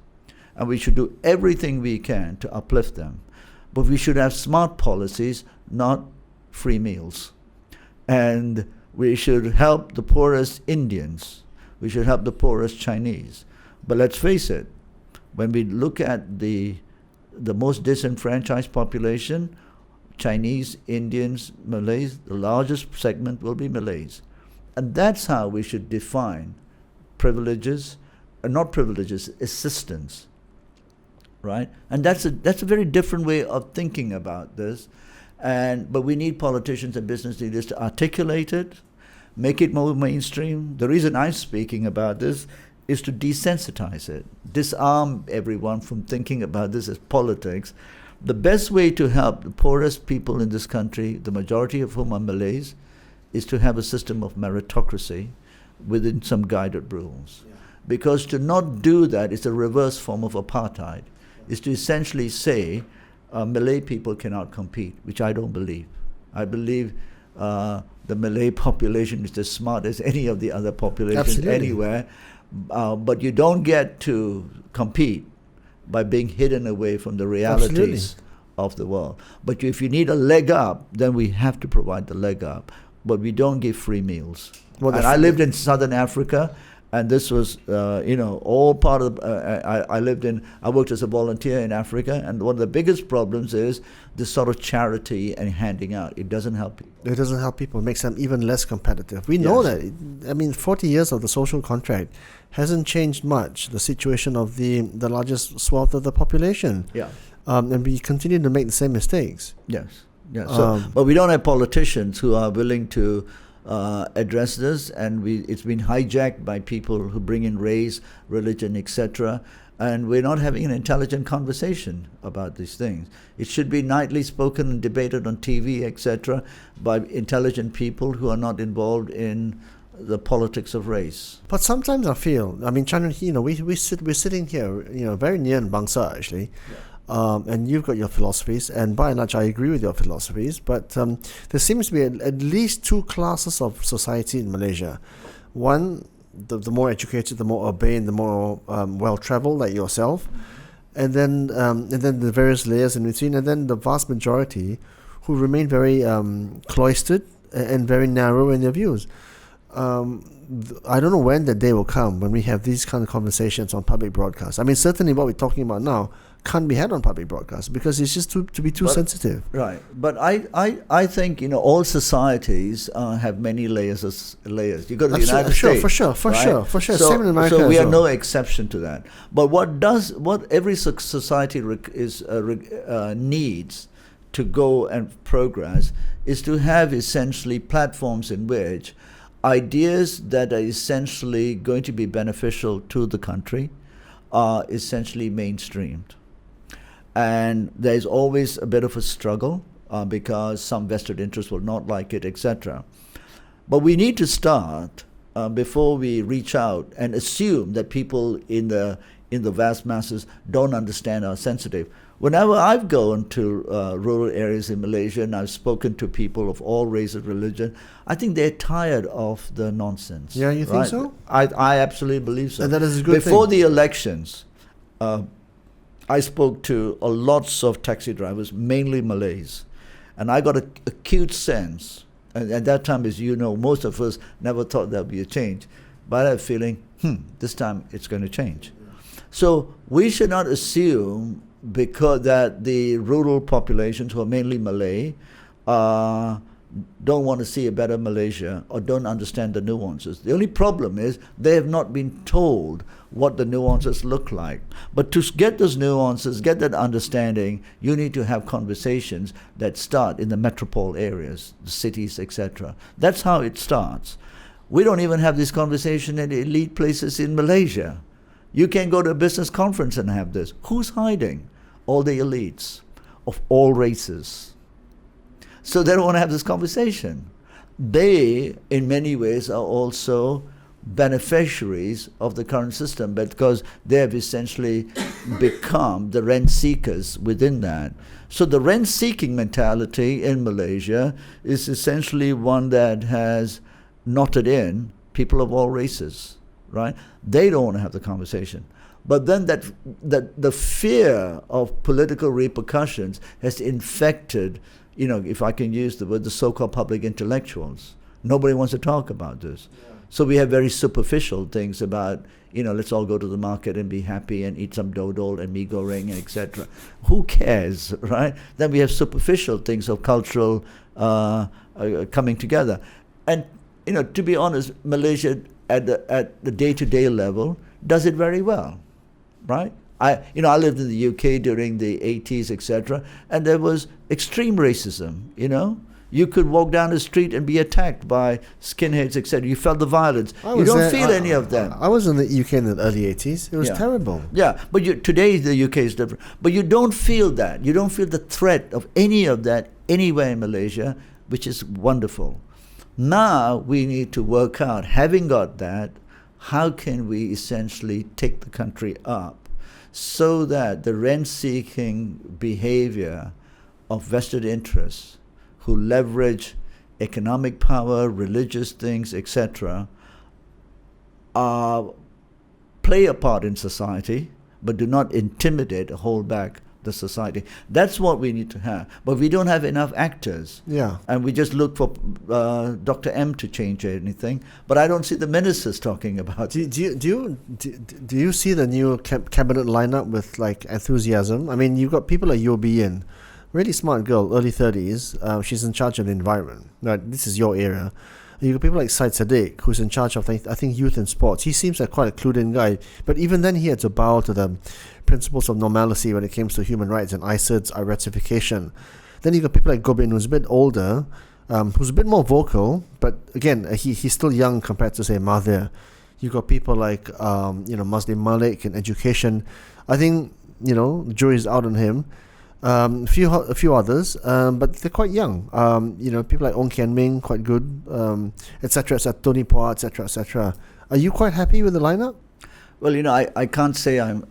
And we should do everything we can to uplift them. But we should have smart policies, not free meals. And we should help the poorest Indians. We should help the poorest Chinese. But let's face it, when we look at the most disenfranchised population, Chinese, Indians, Malays, the largest segment will be Malays. And that's how we should define privileges, not privileges, assistance, right? And that's a very different way of thinking about this. But we need politicians and business leaders to articulate it, make it more mainstream. The reason I'm speaking about this is to desensitize it, disarm everyone from thinking about this as politics. The best way to help the poorest people in this country, the majority of whom are Malays, is to have a system of meritocracy within some guided rules. Yeah. Because to not do that is a reverse form of apartheid, is to essentially say Malay people cannot compete, which I don't believe. I believe the Malay population is as smart as any of the other populations anywhere. But you don't get to compete by being hidden away from the realities of the world. But if you need a leg up, then we have to provide the leg up. But we don't give free meals. And I lived in southern Africa, and this was, all part of. I worked as a volunteer in Africa, and one of the biggest problems is this sort of charity and handing out. It doesn't help people. It doesn't help people. It makes them even less competitive. We know that. 40 years of the social contract hasn't changed much. The situation of the largest swath of the population. Yeah. And we continue to make the same mistakes. Yes. Yeah. But we don't have politicians who are willing to address this, and it's been hijacked by people who bring in race, religion, etc. And we're not having an intelligent conversation about these things. It should be nightly spoken and debated on TV, etc., by intelligent people who are not involved in the politics of race. But sometimes I feel, Chandran, we're sitting here, very near in Bangsa actually. Yeah. And you've got your philosophies, and by and large I agree with your philosophies, but there seems to be at least two classes of society in Malaysia. One, the more educated, the more urbane, the more well-traveled, like yourself, and then the various layers in between, and then the vast majority who remain very cloistered and very narrow in their views. I don't know when the day will come when we have these kind of conversations on public broadcast. Certainly what we're talking about now can't be had on public broadcast because it's just too sensitive. Right. But I think all societies have many layers. You go to the United States. For sure. So, Same in America. So we are no exception to that. But what every society needs to go and progress is to have essentially platforms in which ideas that are essentially going to be beneficial to the country are essentially mainstreamed. And there's always a bit of a struggle because some vested interests will not like it, etc. But we need to start before we reach out and assume that people in the vast masses don't understand or are sensitive. Whenever I've gone to rural areas in Malaysia and I've spoken to people of all races, religion, I think they're tired of the nonsense. Yeah, you think so? I absolutely believe so. And that is a good Before thing. the elections, I spoke to lots of taxi drivers, mainly Malays, and I got a acute sense. And at that time, as you know, most of us never thought there'd be a change. But I had a feeling, this time it's going to change. So we should not assume because that the rural populations, who are mainly Malay, don't want to see a better Malaysia or don't understand the nuances. The only problem is they have not been told what the nuances look like. But to get those nuances, get that understanding, you need to have conversations that start in the metropole areas, the cities, etc. That's how it starts. We don't even have this conversation in elite places in Malaysia. You can go to a business conference and have this. Who's hiding? All the elites of all races. So they don't want to have this conversation. They, in many ways, are also beneficiaries of the current system because they have essentially become the rent seekers within that. So the rent-seeking mentality in Malaysia is essentially one that has knotted in people of all races, right? They don't want to have the conversation. But then that the fear of political repercussions has infected, if I can use the word, the so-called public intellectuals. Nobody wants to talk about this. Yeah. So we have very superficial things about, let's all go to the market and be happy and eat some dodol and mee goreng, etc. Who cares, right? Then we have superficial things of cultural coming together. And, to be honest, Malaysia at the day-to-day level does it very well, right? I lived in the UK during the 80s, etc., and there was extreme racism, You could walk down the street and be attacked by skinheads, etc. You felt the violence. You don't feel any of that. I was in the UK in the early 80s. It was terrible. Yeah, but today the UK is different. But you don't feel that. You don't feel the threat of any of that anywhere in Malaysia, which is wonderful. Now we need to work out, having got that, how can we essentially take the country up so that the rent-seeking behavior of vested interests who leverage economic power, religious things, etc., play a part in society, but do not intimidate or hold back the society. That's what we need to have. But we don't have enough actors. Yeah. And we just look for Dr. M to change anything. But I don't see the ministers talking about it. Do you see the new cabinet lineup with enthusiasm? I mean, you've got people like Yeo Bee Yin, really smart girl, early 30s. She's in charge of the environment. Right, this is your area. You've got people like Syed Saddiq, who's in charge of, I think, youth and sports. He seems like quite a clued-in guy. But even then, he had to bow to the principles of normalcy when it came to human rights and ICID's ratification. Then you've got people like Gobin, who's a bit older, who's a bit more vocal. But again, he's still young compared to, say, Mahathir. You've got people like, Muslim Malik in education. I think, the jury's out on him. A few others, but they're quite young. People like Ong Kian Ming, quite good, etc. Tony Poa, etc. etc. Are you quite happy with the lineup? Well, I can't say I'm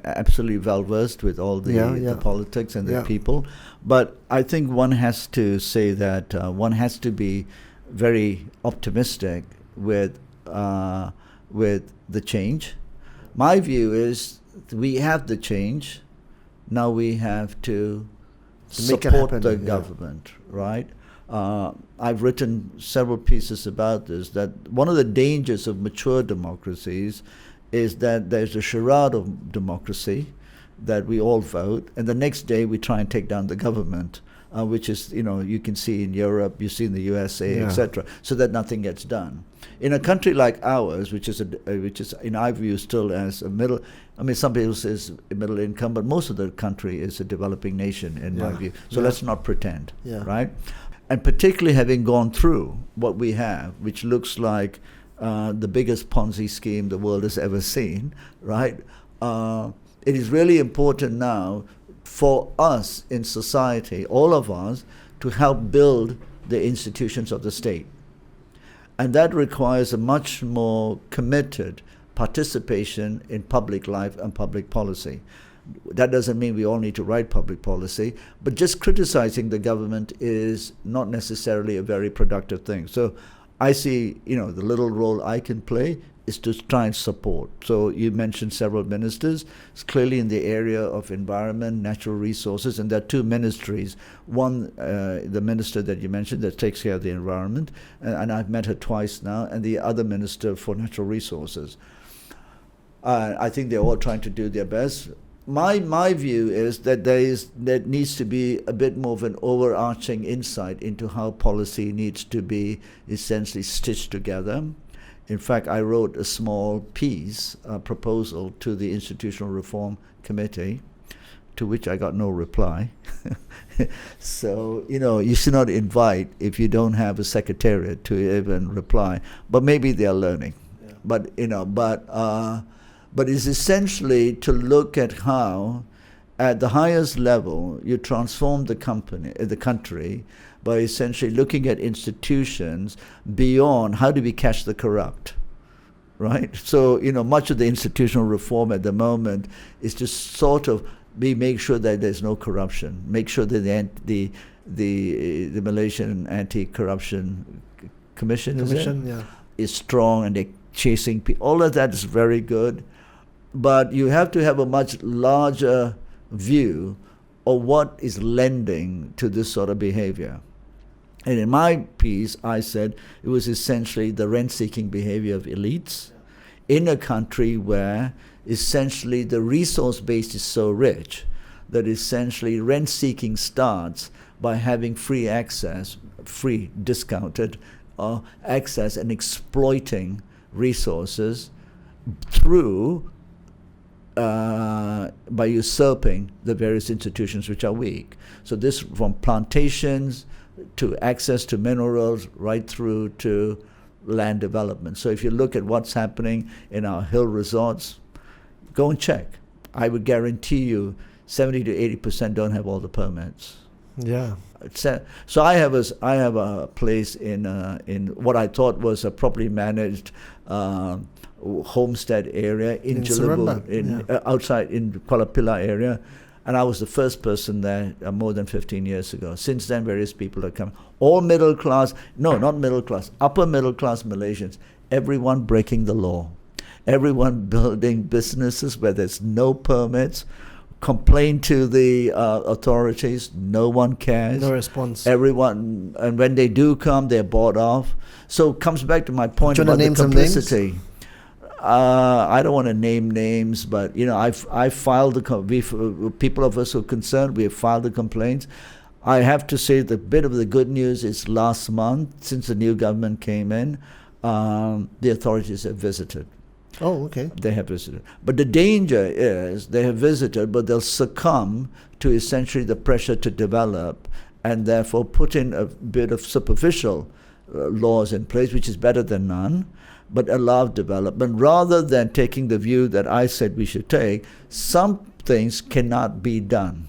absolutely well versed with all the politics and the people, but I think one has to say that one has to be very optimistic with the change. My view is we have the change. Now we have to support the government, right? I've written several pieces about this, that one of the dangers of mature democracies is that there's a charade of democracy, that we all vote, and the next day we try and take down the government, which is, you can see in Europe, you see in the USA, etc., so that nothing gets done. In a country like ours, which is in our view still as a middle, some people say it's a middle income, but most of the country is a developing nation in my view. So let's not pretend, right? And particularly having gone through what we have, which looks like the biggest Ponzi scheme the world has ever seen, right? it is really important now for us in society, all of us, to help build the institutions of the state. And that requires a much more committed participation in public life and public policy. That doesn't mean we all need to write public policy, but just criticizing the government is not necessarily a very productive thing. So I see, the little role I can play is to try and support. So you mentioned several ministers. It's clearly in the area of environment, natural resources, and there are two ministries. One, the minister that you mentioned that takes care of the environment, and I've met her twice now, and the other minister for natural resources. I think they're all trying to do their best. My view is that there needs to be a bit more of an overarching insight into how policy needs to be essentially stitched together. In fact, I wrote a small piece, a proposal to the Institutional Reform Committee, to which I got no reply. So, you should not invite if you don't have a secretariat to even reply. But maybe they are learning. Yeah. But it's essentially to look at how, at the highest level, you transform the country by essentially looking at institutions beyond how do we catch the corrupt, right? So, much of the institutional reform at the moment is to sort of make sure that there's no corruption, make sure that the Malaysian Anti-Corruption Commission is strong and they're chasing people. All of that is very good, but you have to have a much larger view of what is lending to this sort of behavior. And in my piece, I said it was essentially the rent-seeking behavior of elites in a country where essentially the resource base is so rich that essentially rent-seeking starts by having free access, free discounted access, and exploiting resources through by usurping the various institutions which are weak. So this from plantations to access to minerals right through to land development. So if you look at what's happening in our hill resorts, go and check. I would guarantee you 70 to 80% don't have all the permits. Yeah. So I have a place in what I thought was a properly managed homestead area in Jelebu, outside in Kuala Pilar area. And I was the first person there more than 15 years ago. Since then, various people have come. All middle class, no, not middle class, upper middle class Malaysians, everyone breaking the law. Everyone building businesses where there's no permits, complain to the authorities, no one cares. No response. Everyone, and when they do come, they're bought off. So it comes back to my point about the complicity. I don't want to name names, but I filed people of us who are concerned, we have filed the complaints. I have to say the bit of the good news is last month, since the new government came in, the authorities have visited. Oh, okay. They have visited. But the danger is they have visited, but they'll succumb to essentially the pressure to develop and therefore put in a bit of superficial laws in place, which is better than none, but allow development rather than taking the view that I said we should take. Some things cannot be done.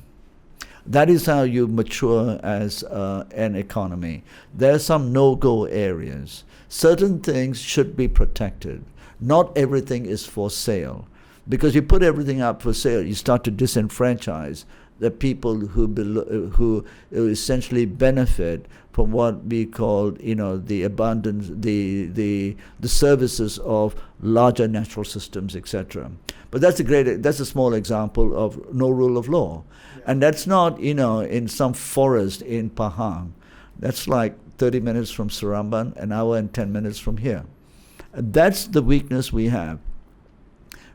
That is how you mature as an economy. There are some no-go areas. Certain things should be protected. Not everything is for sale. Because you put everything up for sale, you start to disenfranchise the people who essentially benefit from what we call, the abundance, the services of larger natural systems, etc. But that's a small example of no rule of law. Yeah. And that's not, in some forest in Pahang. That's like 30 minutes from Seramban, an hour and 10 minutes from here. And that's the weakness we have.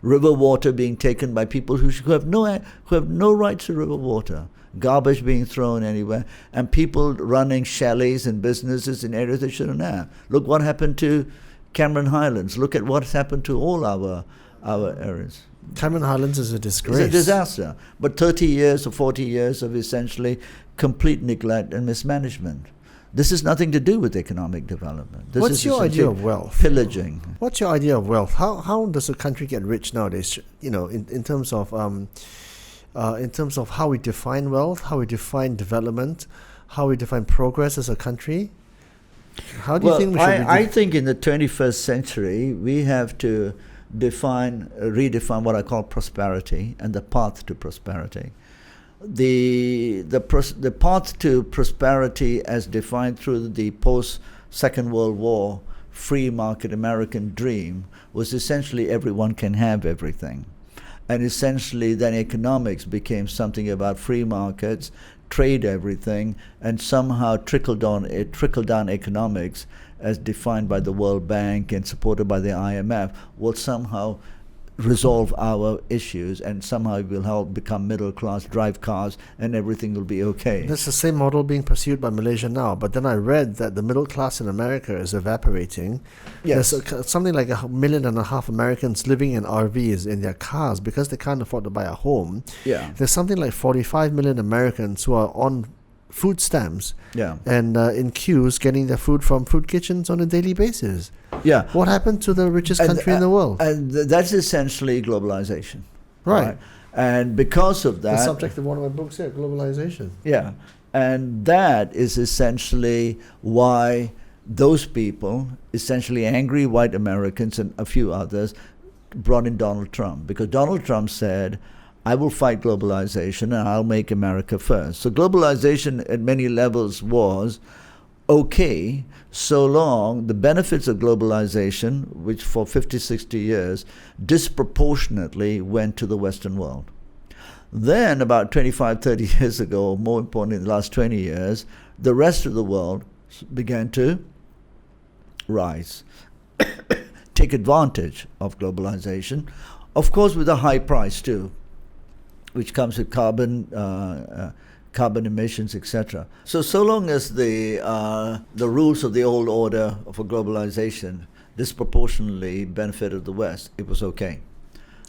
River water being taken by people who have no right to river water, garbage being thrown anywhere, and people running chalets and businesses in areas they shouldn't have. Look what happened to Cameron Highlands. Look at what's happened to all our areas. Cameron Highlands is a disgrace. It's a disaster. But 30 years or 40 years of essentially complete neglect and mismanagement. This has nothing to do with economic development. This What's is your idea essentially of wealth? Pillaging. What's your idea of wealth? How does a country get rich nowadays? In terms of how we define wealth, how we define development, how we define progress as a country. How do you think we should? I think in the 21st century we have to redefine what I call prosperity and the path to prosperity. The path to prosperity as defined through the post-Second World War free market American dream was essentially everyone can have everything. And essentially then economics became something about free markets, trade everything, and somehow trickle-down economics as defined by the World Bank and supported by the IMF will somehow resolve our issues, and somehow it will help become middle class, drive cars, and everything will be okay. That's the same model being pursued by Malaysia now. But then I read that the middle class in America is evaporating. Yes. There's something like 1.5 million Americans living in RVs in their cars because they can't afford to buy a home. Yeah. There's something like 45 million Americans who are on food stamps and in queues getting their food from food kitchens on a daily basis. Yeah. What happened to the richest country in the world? And that's essentially globalization. Right. And because of that... The subject of one of my books here, globalization. Yeah. And that is essentially why those people, essentially angry white Americans and a few others, brought in Donald Trump. Because Donald Trump said, I will fight globalization and I'll make America first. So globalization at many levels was okay so long the benefits of globalization, which for 50, 60 years disproportionately went to the Western world. Then about 25, 30 years ago, or more importantly in the last 20 years, the rest of the world began to rise, take advantage of globalization, of course with a high price too, which comes with carbon emissions, etc. So long as the rules of the old order for globalization disproportionately benefited the West, it was okay.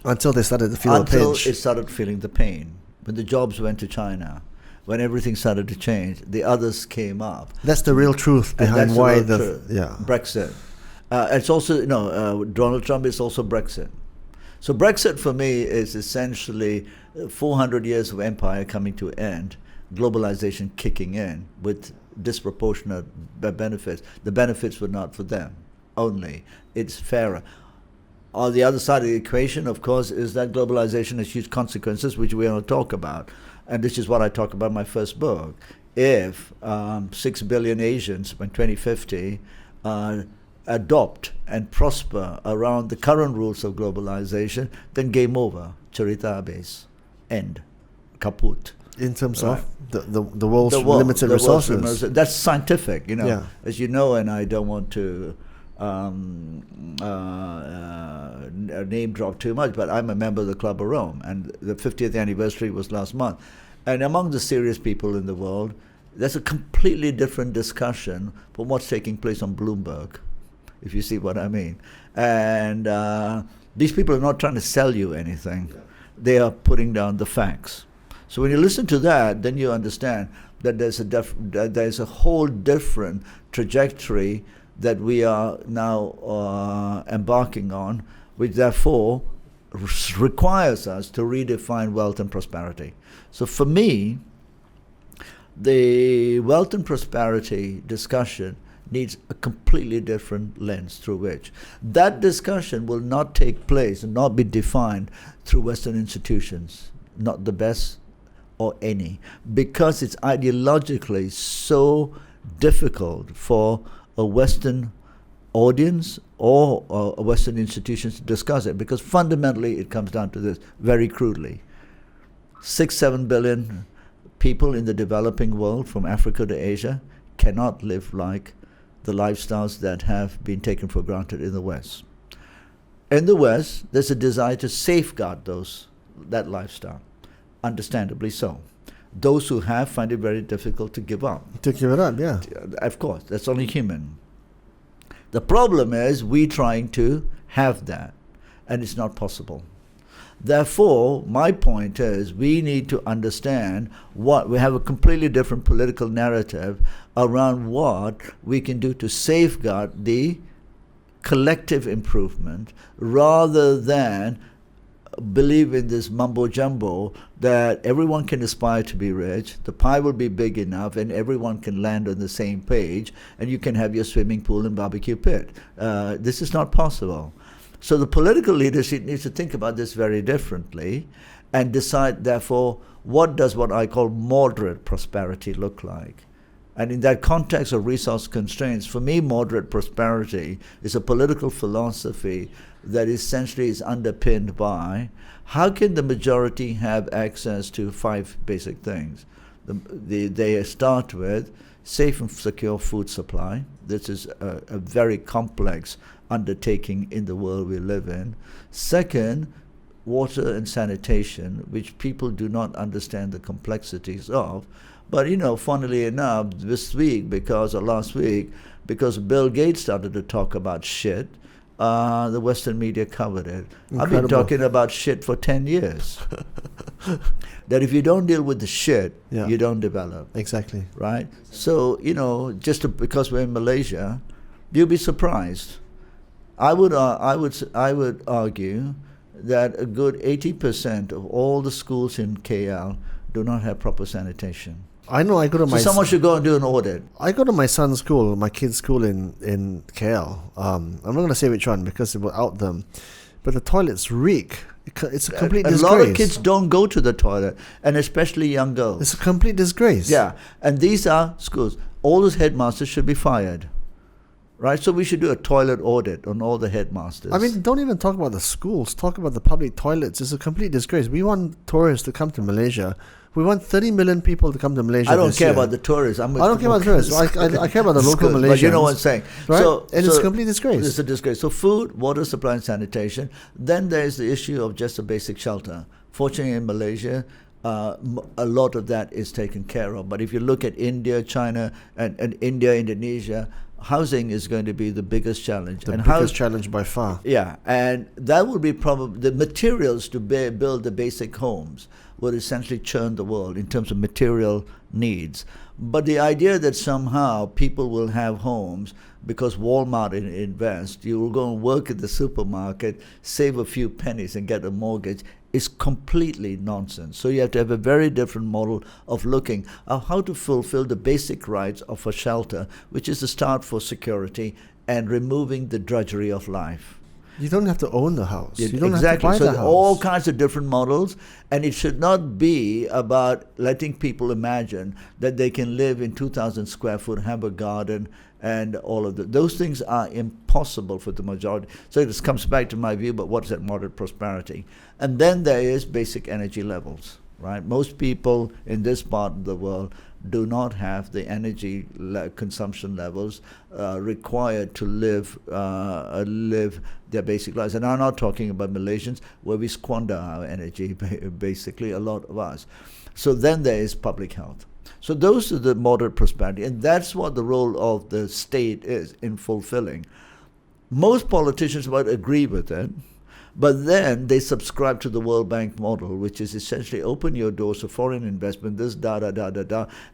Until they started to feel the pinch. Until it started feeling the pain. When the jobs went to China, when everything started to change, the others came up. That's the real truth behind why Brexit. It's also, Donald Trump is also Brexit. So Brexit for me is essentially 400 years of empire coming to an end, globalization kicking in with disproportionate benefits. The benefits were not for them only. It's fairer. On the other side of the equation, of course, is that globalization has huge consequences, which we want to talk about. And this is what I talk about in my first book. If 6 billion Asians by 2050 adopt and prosper around the current rules of globalization, then game over. Cerita habis. End. Kaput. In terms of the world's limited resources. That's scientific, as you know, and I don't want to name drop too much, but I'm a member of the Club of Rome, and the 50th anniversary was last month. And among the serious people in the world, there's a completely different discussion from what's taking place on Bloomberg, if you see what I mean. And these people are not trying to sell you anything. Yeah. They are putting down the facts. So when you listen to that, then you understand that there's a whole different trajectory that we are now embarking on, which therefore requires us to redefine wealth and prosperity. So for me, the wealth and prosperity discussion needs a completely different lens through which that discussion will not take place and not be defined through Western institutions, not the best or any, because it's ideologically so difficult for a Western audience or Western institutions to discuss it, because fundamentally it comes down to this, very crudely. 6-7 billion people in the developing world from Africa to Asia cannot live like the lifestyles that have been taken for granted in the West. In the West, there's a desire to safeguard that lifestyle, understandably so. Those who have find it very difficult to give up. To give it up, yeah. Of course, that's only human. The problem is we trying to have that, and it's not possible. Therefore, my point is we need to understand what we have a completely different political narrative around what we can do to safeguard the collective improvement rather than believe in this mumbo jumbo that everyone can aspire to be rich, the pie will be big enough, and everyone can land on the same page, and you can have your swimming pool and barbecue pit. This is not possible. So the political leadership needs to think about this very differently and decide, therefore, what does what I call moderate prosperity look like? And in that context of resource constraints, for me, moderate prosperity is a political philosophy that essentially is underpinned by how can the majority have access to 5 basic things. They start with safe and secure food supply. This is a very complex undertaking in the world we live in. Second, water and sanitation, which people do not understand the complexities of. But, funnily enough, last week, because Bill Gates started to talk about shit, the Western media covered it. Incredible. I've been talking about shit for 10 years. That if you don't deal with the shit, you don't develop. Exactly. Right? So, because we're in Malaysia, you'll be surprised. I would argue that a good 80% of all the schools in KL do not have proper sanitation. I know. I go to someone should go and do an audit. I go to my son's school, my kid's school in KL. I'm not going to say which one because it will out them, but the toilets reek. It's a complete disgrace. A lot of kids don't go to the toilet, and especially young girls. It's a complete disgrace. Yeah, and these are schools. All those headmasters should be fired. Right, so we should do a toilet audit on all the headmasters. I mean, don't even talk about the schools. Talk about the public toilets. It's a complete disgrace. We want tourists to come to Malaysia. We want 30 million people to come to Malaysia. I don't care about the tourists. I don't care about tourists. I care about the local Malaysians. But you know what I'm saying. Right? It's a complete disgrace. It's a disgrace. So food, water supply and sanitation. Then there's the issue of just a basic shelter. Fortunately in Malaysia, a lot of that is taken care of. But if you look at India, China, and India, Indonesia, housing is going to be the biggest challenge. The biggest challenge by far. Yeah, and that would be probably the materials to build the basic homes would essentially churn the world in terms of material needs. But the idea that somehow people will have homes because Walmart invest, you will go and work at the supermarket, save a few pennies and get a mortgage, is completely nonsense. So you have to have a very different model of looking at how to fulfill the basic rights of a shelter, which is the start for security and removing the drudgery of life. You don't have to own the house. You don't exactly. have to buy the so house. All kinds of different models, and it should not be about letting people imagine that they can live in 2,000 square foot, have a garden, and all of that. Those things are impossible for the majority. So this comes back to my view about what is that moderate prosperity. And then there is basic energy levels, right? Most people in this part of the world do not have the energy consumption levels required to live their basic lives. And I'm not talking about Malaysians, where we squander our energy, basically, a lot of us. So then there is public health. So those are the moderate prosperity, and that's what the role of the state is in fulfilling. Most politicians might agree with it, but then they subscribe to the World Bank model, which is essentially open your doors to foreign investment, this,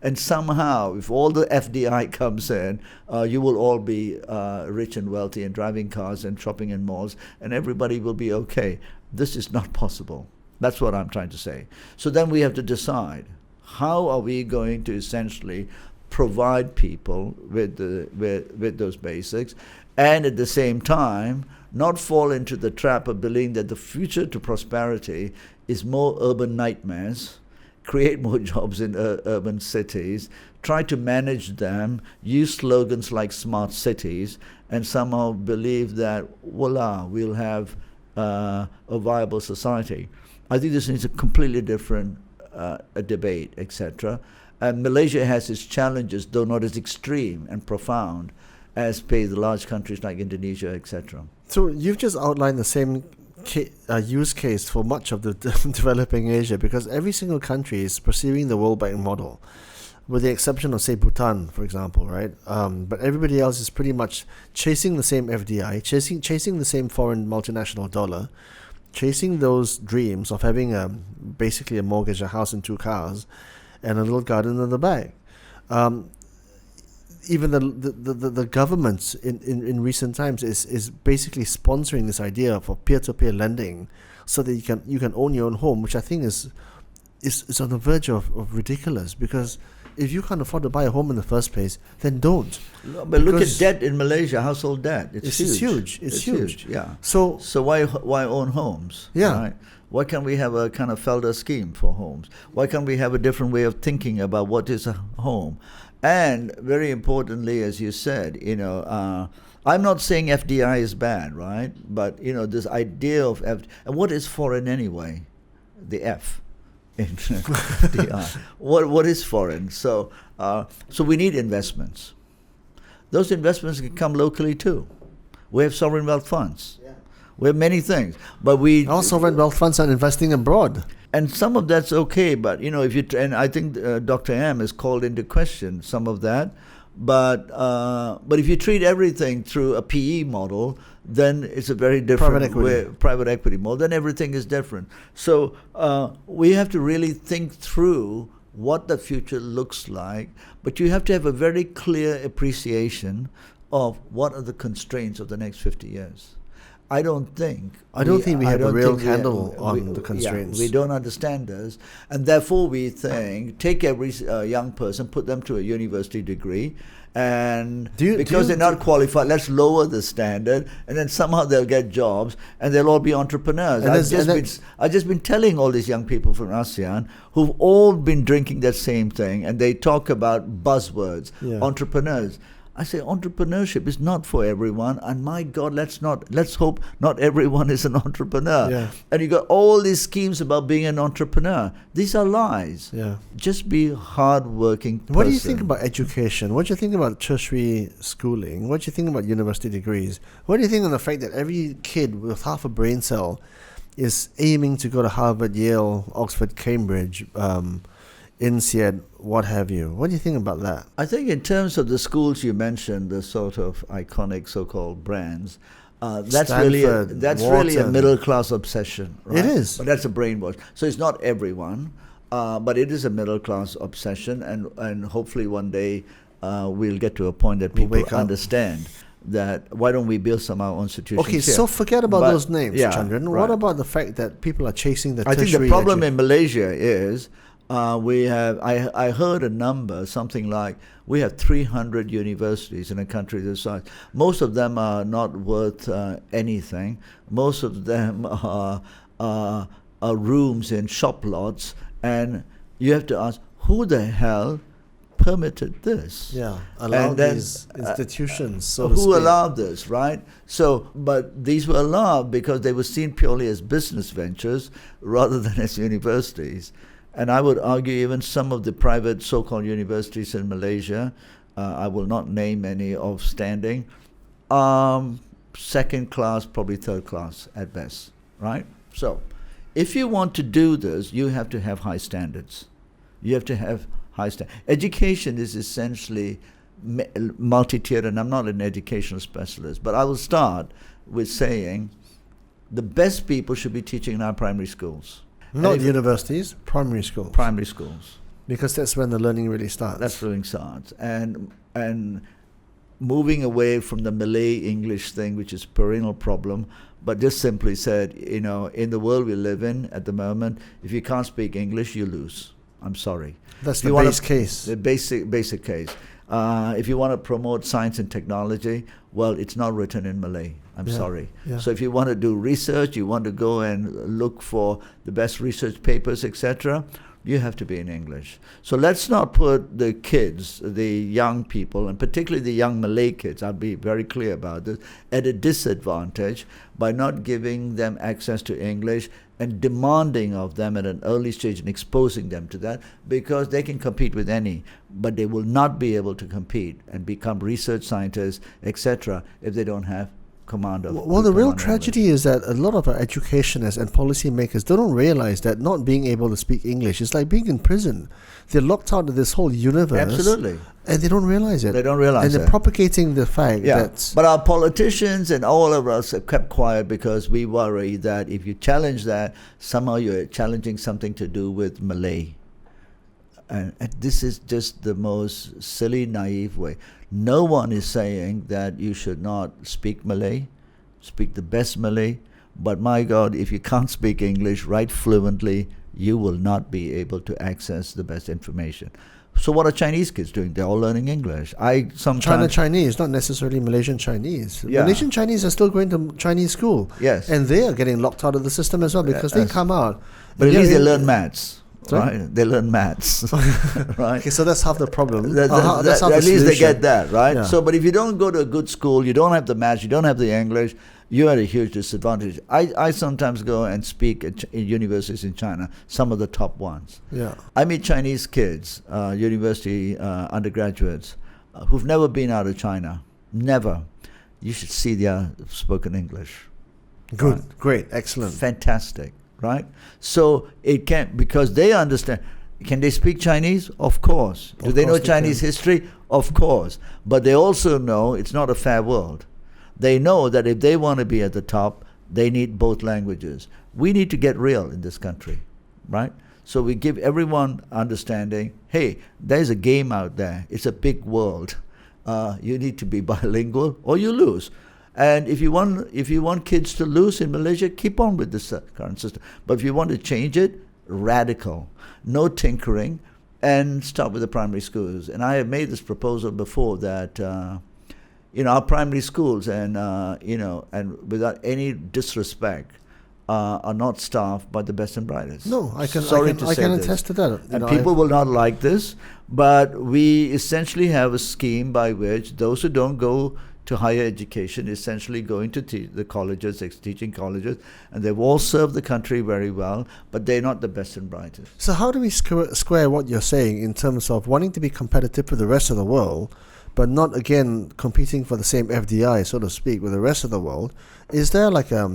and somehow, if all the FDI comes in, you will all be rich and wealthy and driving cars and shopping in malls, and everybody will be okay. This is not possible. That's what I'm trying to say. So then we have to decide, how are we going to essentially provide people with those basics, and at the same time not fall into the trap of believing that the future to prosperity is more urban nightmares, create more jobs in urban cities, try to manage them, use slogans like smart cities, and somehow believe that, voila, we'll have a viable society. I think this needs a completely different a debate, etc. And Malaysia has its challenges, though not as extreme and profound as the large countries like Indonesia, etc. So you've just outlined the same use case for much of the developing Asia, because every single country is pursuing the World Bank model, with the exception of, say, Bhutan, for example, right? But everybody else is pretty much chasing the same FDI, chasing the same foreign multinational dollar, chasing those dreams of having basically a mortgage, a house and 2 cars, and a little garden in the back. Even the government in recent times is basically sponsoring this idea for peer-to-peer lending, so that you can own your own home, which I think is on the verge of ridiculous, because if you can't afford to buy a home in the first place, then don't. But look at debt in Malaysia, household debt. It's huge. It's huge. Yeah. So why own homes? Yeah. Right? Why can't we have a kind of Felder scheme for homes? Why can't we have a different way of thinking about what is a home? And very importantly, as you said, I'm not saying FDI is bad, right? But this idea of and what is foreign anyway? The F in FDI. What is foreign? So we need investments. Those investments can come locally too. We have sovereign wealth funds. Yeah. We have many things, but all sovereign wealth funds are investing abroad. And some of that's okay, but and I think Dr. M has called into question some of that. But if you treat everything through a PE model, then it's a very different private equity model. Then everything is different. So we have to really think through what the future looks like. But you have to have a very clear appreciation of what are the constraints of the next 50 years. I don't think we have a real handle on the constraints. Yeah, we don't understand this, and therefore we think take every young person, put them to a university degree, and because they're not qualified, let's lower the standard, and then somehow they'll get jobs, and they'll all be entrepreneurs. I've just been telling all these young people from ASEAN who've all been drinking that same thing, and they talk about buzzwords, entrepreneurs. I say entrepreneurship is not for everyone, and my God, let's hope not everyone is an entrepreneur. Yeah. And you got all these schemes about being an entrepreneur. These are lies. Yeah. Just be hardworking person. What do you think about education? What do you think about tertiary schooling? What do you think about university degrees? What do you think of the fact that every kid with half a brain cell is aiming to go to Harvard, Yale, Oxford, Cambridge, INSEAD, what have you? What do you think about that? I think in terms of the schools you mentioned, the sort of iconic so-called brands, that's really a middle class obsession, right? It is. But that's a brainwash. So it's not everyone, but it is a middle class obsession, and hopefully one day we'll get to a point that people understand that why don't we build some of our own institutions here? So forget about those names, Chandran. Right. What about the fact that people are chasing the tertiary? I think the problem in Malaysia is I heard a number, something like we have 300 universities in a country this size. Most of them are not worth anything. Most of them are rooms in shop lots, and you have to ask, who the hell permitted this? Yeah, allowed these institutions, so who to speak. allowed this, right? So, but these were allowed because they were seen purely as business ventures rather than as universities. And I would argue even some of the private so-called universities in Malaysia, I will not name any of standing, second class, probably third class at best, right? So if you want to do this, you have to have high standards. You have to have high standards. Education is essentially multi-tiered, and I'm not an educational specialist, but I will start with saying the best people should be teaching in our primary schools. Not universities, primary schools. Primary schools. Because that's when the learning really starts. That's when it starts. And moving away from the Malay English thing, which is a perennial problem, but just simply said, in the world we live in at the moment, if you can't speak English, you lose. I'm sorry. That's the base case. The basic case. If you want to promote science and technology, well, it's not written in Malay. I'm sorry. Yeah. So if you want to do research, you want to go and look for the best research papers, etc., you have to be in English. So let's not put the kids, the young people, and particularly the young Malay kids, I'll be very clear about this, at a disadvantage by not giving them access to English and demanding of them at an early stage and exposing them to that, because they can compete with any, but they will not be able to compete and become research scientists, etc., if they don't have command of. Well, the real tragedy is that a lot of our educationists and policymakers don't realize that not being able to speak English is like being in prison. They're locked out of this whole universe. Absolutely. And they don't realize it. They don't realize it. And they're propagating the fact that... But our politicians and all of us have kept quiet because we worry that if you challenge that, somehow you're challenging something to do with Malay. And this is just the most silly, naive way. No one is saying that you should not speak Malay, speak the best Malay. But my God, if you can't speak English, write fluently, you will not be able to access the best information. So what are Chinese kids doing? They're all learning English. China Chinese, not necessarily Malaysian Chinese. Yeah. Malaysian Chinese are still going to Chinese school. Yes. And they are getting locked out of the system as well because they come out. But at least they learn maths. Sorry? Right? They learn maths. Right? Okay, so that's half the problem. That's half at least they get that, right? Yeah. So, but if you don't go to a good school, you don't have the maths, you don't have the English, you're at a huge disadvantage. I sometimes go and speak at universities in China, some of the top ones. Yeah. I meet Chinese kids, university undergraduates, who've never been out of China. Never. You should see their spoken English. Good, right? great, excellent. Fantastic, right? So it can, because they understand. Can they speak Chinese? Of course. Do they know Chinese history? Of course. But they also know it's not a fair world. They know that if they want to be at the top, they need both languages. We need to get real in this country, right? So we give everyone understanding, hey, there's a game out there. It's a big world. You need to be bilingual or you lose. And if you want kids to lose in Malaysia, keep on with this current system. But if you want to change it, radical, no tinkering, and start with the primary schools. And I have made this proposal before that, our primary schools and without any disrespect, are not staffed by the best and brightest. No, I can attest to that. And people will not like this, but we essentially have a scheme by which those who don't go to higher education essentially going to the colleges, teaching colleges, and they've all served the country very well, but they're not the best and brightest. So how do we square what you're saying in terms of wanting to be competitive with the rest of the world, but not, again, competing for the same FDI, so to speak, with the rest of the world? Is there like a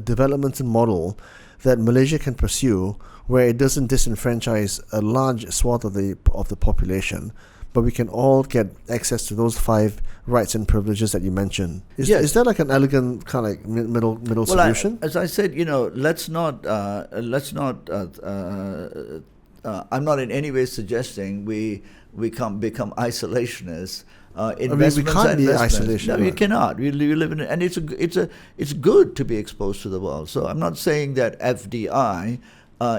developmental model that Malaysia can pursue where it doesn't disenfranchise a large swath of the population, but we can all get access to those 5 rights and privileges that you mentioned? Is that like an elegant kind of like middle solution? As I said, let's not. I'm not in any way suggesting we become isolationists. We can't be isolation. No, you cannot. We live in, and it's good to be exposed to the world. So I'm not saying that FDI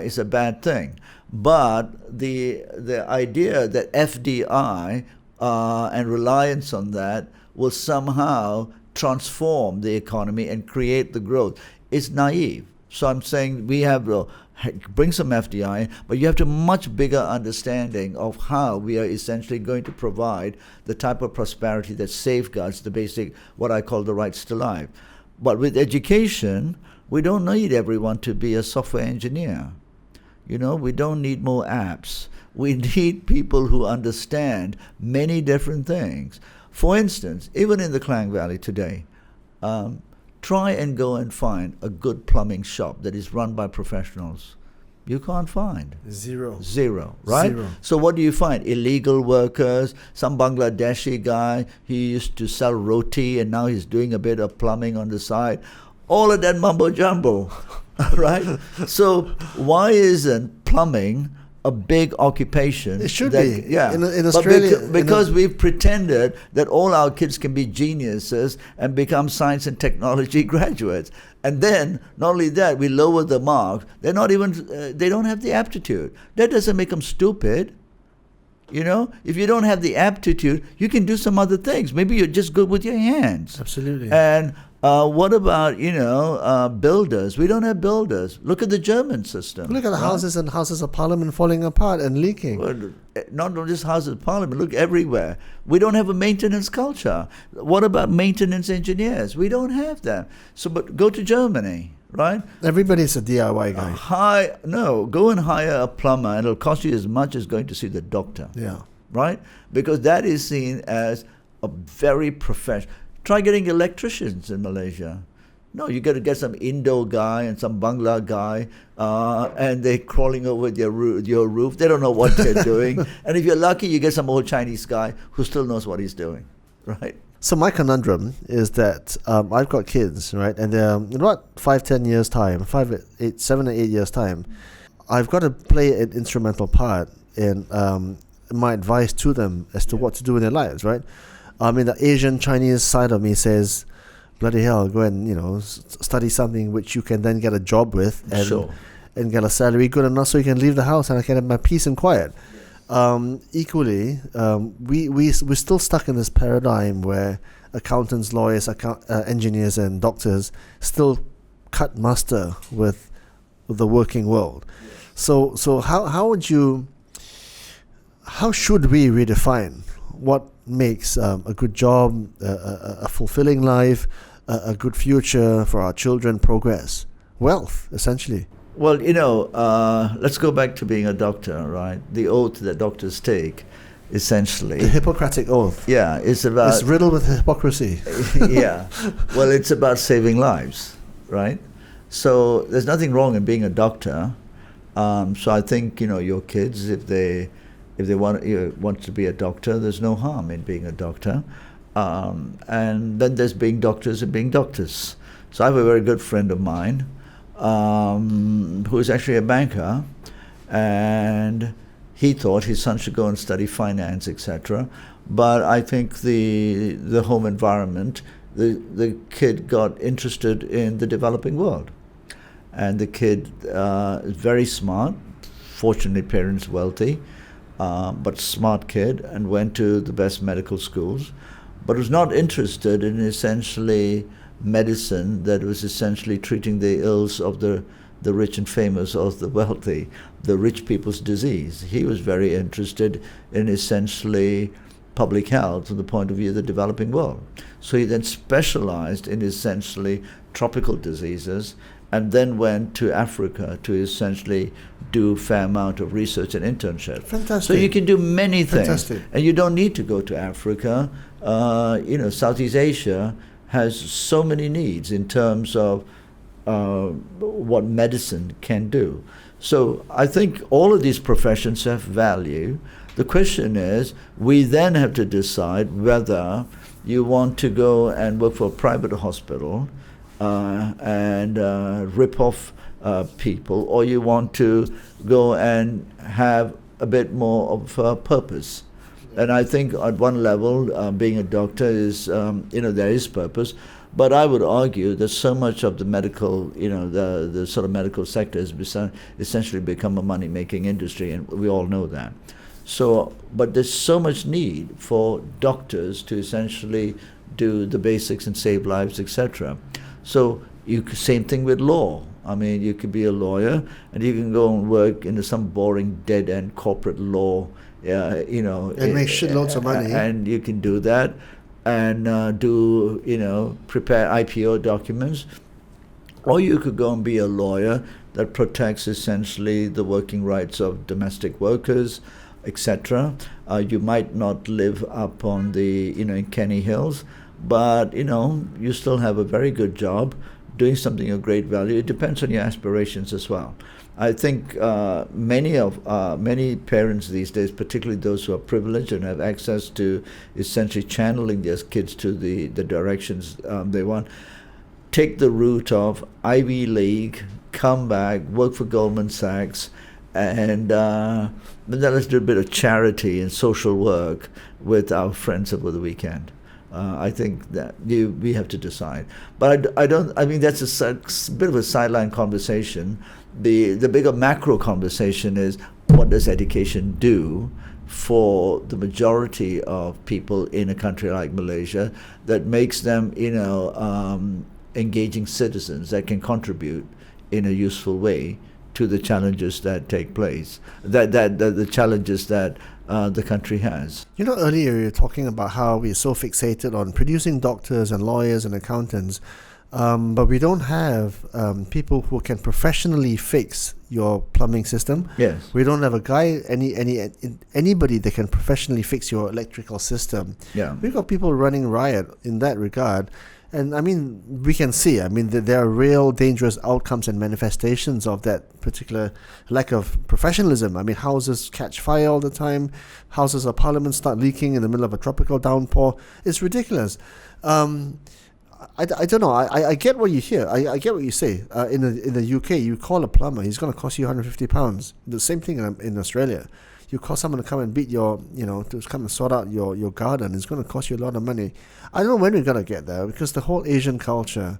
is a bad thing, but the idea that FDI and reliance on that will somehow transform the economy and create the growth is naive. So I'm saying we have to bring some FDI, but you have to much bigger understanding of how we are essentially going to provide the type of prosperity that safeguards the basic, what I call the rights to life. But with education, we don't need everyone to be a software engineer. We don't need more apps. We need people who understand many different things. For instance, even in the Klang Valley today, try and go and find a good plumbing shop that is run by professionals. You can't find. Zero, right? Zero. So what do you find? Illegal workers, some Bangladeshi guy, he used to sell roti and now he's doing a bit of plumbing on the side. All of that mumbo jumbo, right? So why isn't plumbing a big occupation? It should be. Yeah. In Australia. Because we've pretended that all our kids can be geniuses and become science and technology graduates. And then, not only that, we lower the marks. They're not even, they don't have the aptitude. That doesn't make them stupid. If you don't have the aptitude, you can do some other things. Maybe you're just good with your hands. Absolutely. And what about, builders? We don't have builders. Look at the German system. Look at the houses and houses of parliament falling apart and leaking. Well, not just houses of parliament, look everywhere. We don't have a maintenance culture. What about maintenance engineers? We don't have that. So, but go to Germany, right? Everybody's a DIY guy. Go and hire a plumber and it'll cost you as much as going to see the doctor. Yeah. Right? Because that is seen as a very professional. Try getting electricians in Malaysia. No, you got to get some Indo guy and some Bangla guy, and they're crawling over your roof. They don't know what they're doing. And if you're lucky, you get some old Chinese guy who still knows what he's doing, right? So my conundrum is that I've got kids, right? And in about 5-10 years' time, 7 or 8 years' time, I've got to play an instrumental part in my advice to them as to what to do in their lives, right? I mean, the Asian Chinese side of me says, bloody hell, go and study something which you can then get a job with and get a salary good enough so you can leave the house and I can have my peace and quiet. Equally, we're still stuck in this paradigm where accountants, lawyers, engineers, and doctors still cut muster with the working world. So how should we redefine what makes a good job, a fulfilling life, a good future for our children, progress, wealth, essentially? Well, let's go back to being a doctor, right? The oath that doctors take, essentially. The Hippocratic Oath. Yeah, it's riddled with hypocrisy. Yeah. Well, it's about saving lives, right? So there's nothing wrong in being a doctor. So I think, your kids, if they want to be a doctor, there's no harm in being a doctor. And then there's being doctors and being doctors. So I have a very good friend of mine who is actually a banker, and he thought his son should go and study finance, etc. But I think the home environment, the kid got interested in the developing world. And the kid is very smart, fortunately parents wealthy, but smart kid, and went to the best medical schools, but was not interested in essentially medicine that was essentially treating the ills of the rich and famous, of the wealthy, the rich people's disease. He was very interested in essentially public health from the point of view of the developing world. So he then specialized in essentially tropical diseases, and then went to Africa to essentially do a fair amount of research and internship. Fantastic. So you can do many things. Fantastic. And you don't need to go to Africa. Southeast Asia has so many needs in terms of what medicine can do. So I think all of these professions have value. The question is, we then have to decide whether you want to go and work for a private hospital and rip off people, or you want to go and have a bit more of a purpose. And I think at one level, being a doctor is, there is purpose, but I would argue that so much of the medical, the sort of medical sector has essentially become a money-making industry, and we all know that. So, but there's so much need for doctors to essentially do the basics and save lives, etc. So same thing with law. I mean, you could be a lawyer and you can go and work into some boring dead-end corporate law, and make shitloads of money. And you can do that and prepare IPO documents. Or you could go and be a lawyer that protects essentially the working rights of domestic workers, etc. You might not live up on the, in Kenny Hills, but, you still have a very good job doing something of great value. It depends on your aspirations as well. I think many parents these days, particularly those who are privileged and have access to essentially channeling their kids to the directions they want, take the route of Ivy League, come back, work for Goldman Sachs, and then let's do a bit of charity and social work with our friends over the weekend. I think that we have to decide. But I mean, that's a bit of a sideline conversation. The bigger macro conversation is, what does education do for the majority of people in a country like Malaysia that makes them, engaging citizens that can contribute in a useful way to the challenges that take place, the challenges that the country has. Earlier you were talking about how we're so fixated on producing doctors and lawyers and accountants, but we don't have people who can professionally fix your plumbing system. Yes. We don't have a guy, anybody that can professionally fix your electrical system. Yeah. We've got people running riot in that regard. And I mean, we can see, that there are real dangerous outcomes and manifestations of that particular lack of professionalism. I mean, houses catch fire all the time. Houses of parliament start leaking in the middle of a tropical downpour. It's ridiculous. I don't know. I get what you hear. I get what you say. In the UK, you call a plumber, he's going to cost you £150. The same thing in Australia. You call someone to come and beat to come and sort out your garden. It's going to cost you a lot of money. I don't know when we're going to get there, because the whole Asian culture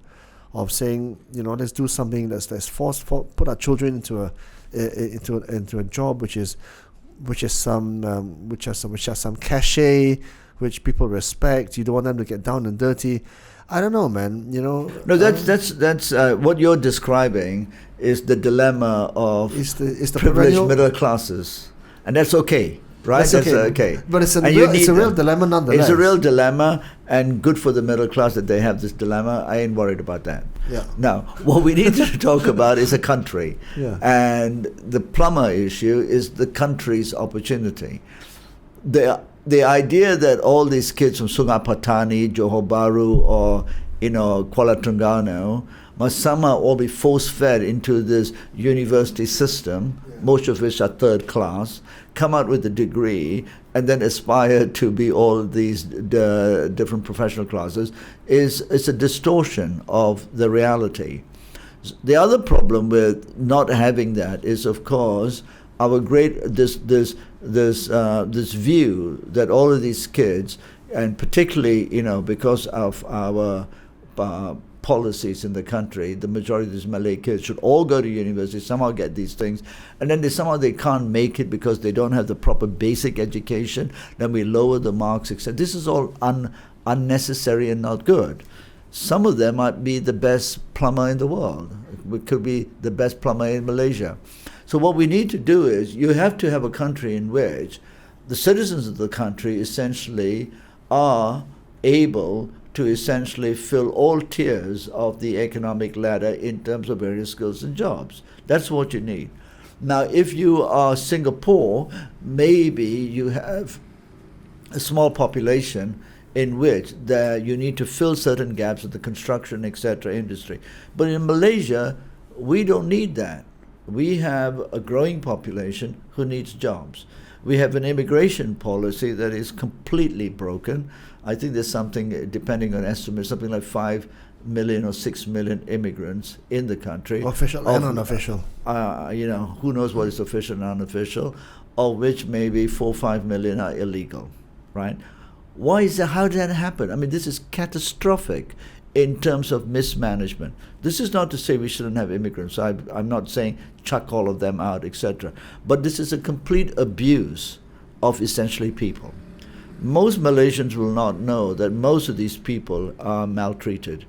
of saying, let's do something, let's put our children into a job which has some cachet, which people respect. You don't want them to get down and dirty. I don't know, man. No, that's what you're describing is the dilemma of the privileged middle classes, and that's okay, right? That's okay. But it's a real dilemma nonetheless. It's a real dilemma, and good for the middle class that they have this dilemma. I ain't worried about that. Yeah. Now, what we need to talk about is a country, and the plumber issue is the country's opportunity. The idea that all these kids from Sungai Petani, Johor Bahru, or Kuala Terengganu must somehow all be force-fed into this university system, most of which are third class, come out with a degree, and then aspire to be all these different professional classes, is a distortion of the reality. The other problem with not having that is, of course, our this view that all of these kids, and particularly because of our policies in the country, the majority of these Malay kids should all go to university, somehow get these things, and then they can't make it because they don't have the proper basic education. Then we lower the marks, etc. This is all unnecessary and not good. Some of them might be the best plumber in the world. It could be the best plumber in Malaysia. So what we need to do is, you have to have a country in which the citizens of the country essentially are able to essentially fill all tiers of the economic ladder in terms of various skills and jobs. That's what you need. Now, if you are Singapore, maybe you have a small population in which you need to fill certain gaps in the construction, etc. industry. But in Malaysia, we don't need that. We have a growing population who needs jobs. We have an immigration policy that is completely broken. I think there's something, depending on estimates, something like 5 million or 6 million immigrants in the country. Official and unofficial. Who knows what is official and unofficial, of which maybe 4 or 5 million are illegal, right? Why is that? How did that happen? I mean, this is catastrophic in terms of mismanagement. This is not to say we shouldn't have immigrants. I'm not saying chuck all of them out, etc. But this is a complete abuse of essentially people. Most Malaysians will not know that most of these people are maltreated.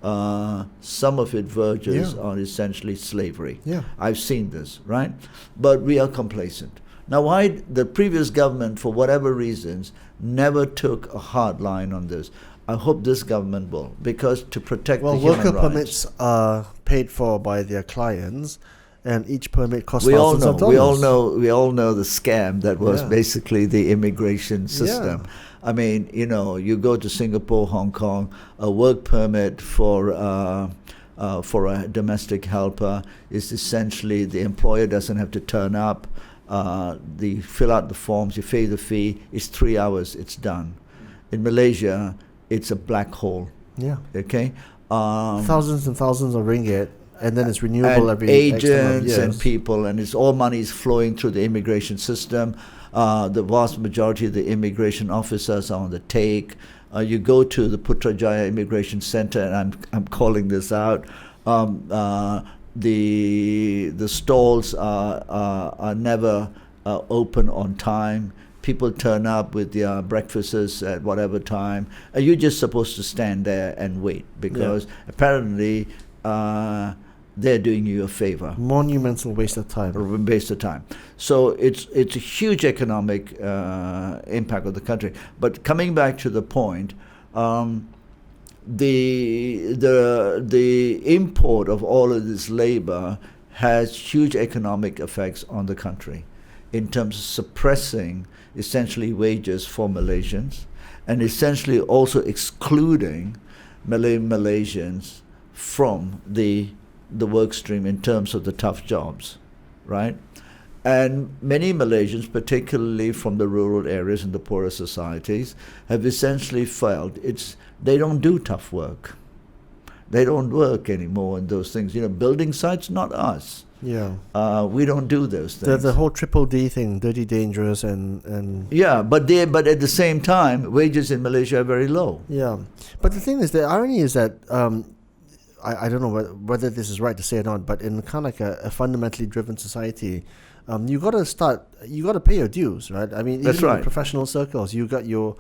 Some of it verges on essentially slavery. Yeah. I've seen this, right? But we are complacent. Now, why the previous government, for whatever reasons, never took a hard line on this? I hope this government will, because to protect the human rights. Worker permits are paid for by their clients, and each permit costs thousands of dollars. We all know the scam that was basically the immigration system. Yeah. I mean, you go to Singapore, Hong Kong, a work permit for a domestic helper is essentially the employer doesn't have to turn up. They fill out the forms, you pay the fee. It's 3 hours. It's done. In Malaysia, it's a black hole. Yeah. Okay. Thousands and thousands of ringgit, and then it's renewable every agents X amount of years. And people, and it's all money is flowing through the immigration system. The vast majority of the immigration officers are on the take. You go to the Putrajaya Immigration Center, and I'm calling this out. The stalls are never open on time. People turn up with their breakfasts at whatever time. You're just supposed to stand there and wait, because apparently they're doing you a favor. Monumental waste of time. Waste of time. So it's a huge economic impact of the country. But coming back to the point, the import of all of this labor has huge economic effects on the country in terms of suppressing essentially wages for Malaysians and essentially also excluding Malaysians from the work stream in terms of the tough jobs, right? And many Malaysians, particularly from the rural areas and the poorer societies, have essentially felt they don't do tough work. They don't work anymore in those things. Building sites, not us. Yeah. We don't do those things. The whole triple D thing, dirty, dangerous, and yeah, but at the same time, wages in Malaysia are very low. Yeah, but the thing is, the irony is that I don't know whether this is right to say or not, but in kind of like a fundamentally driven society, you got to pay your dues, right? I mean, That's even right. in professional circles, you got to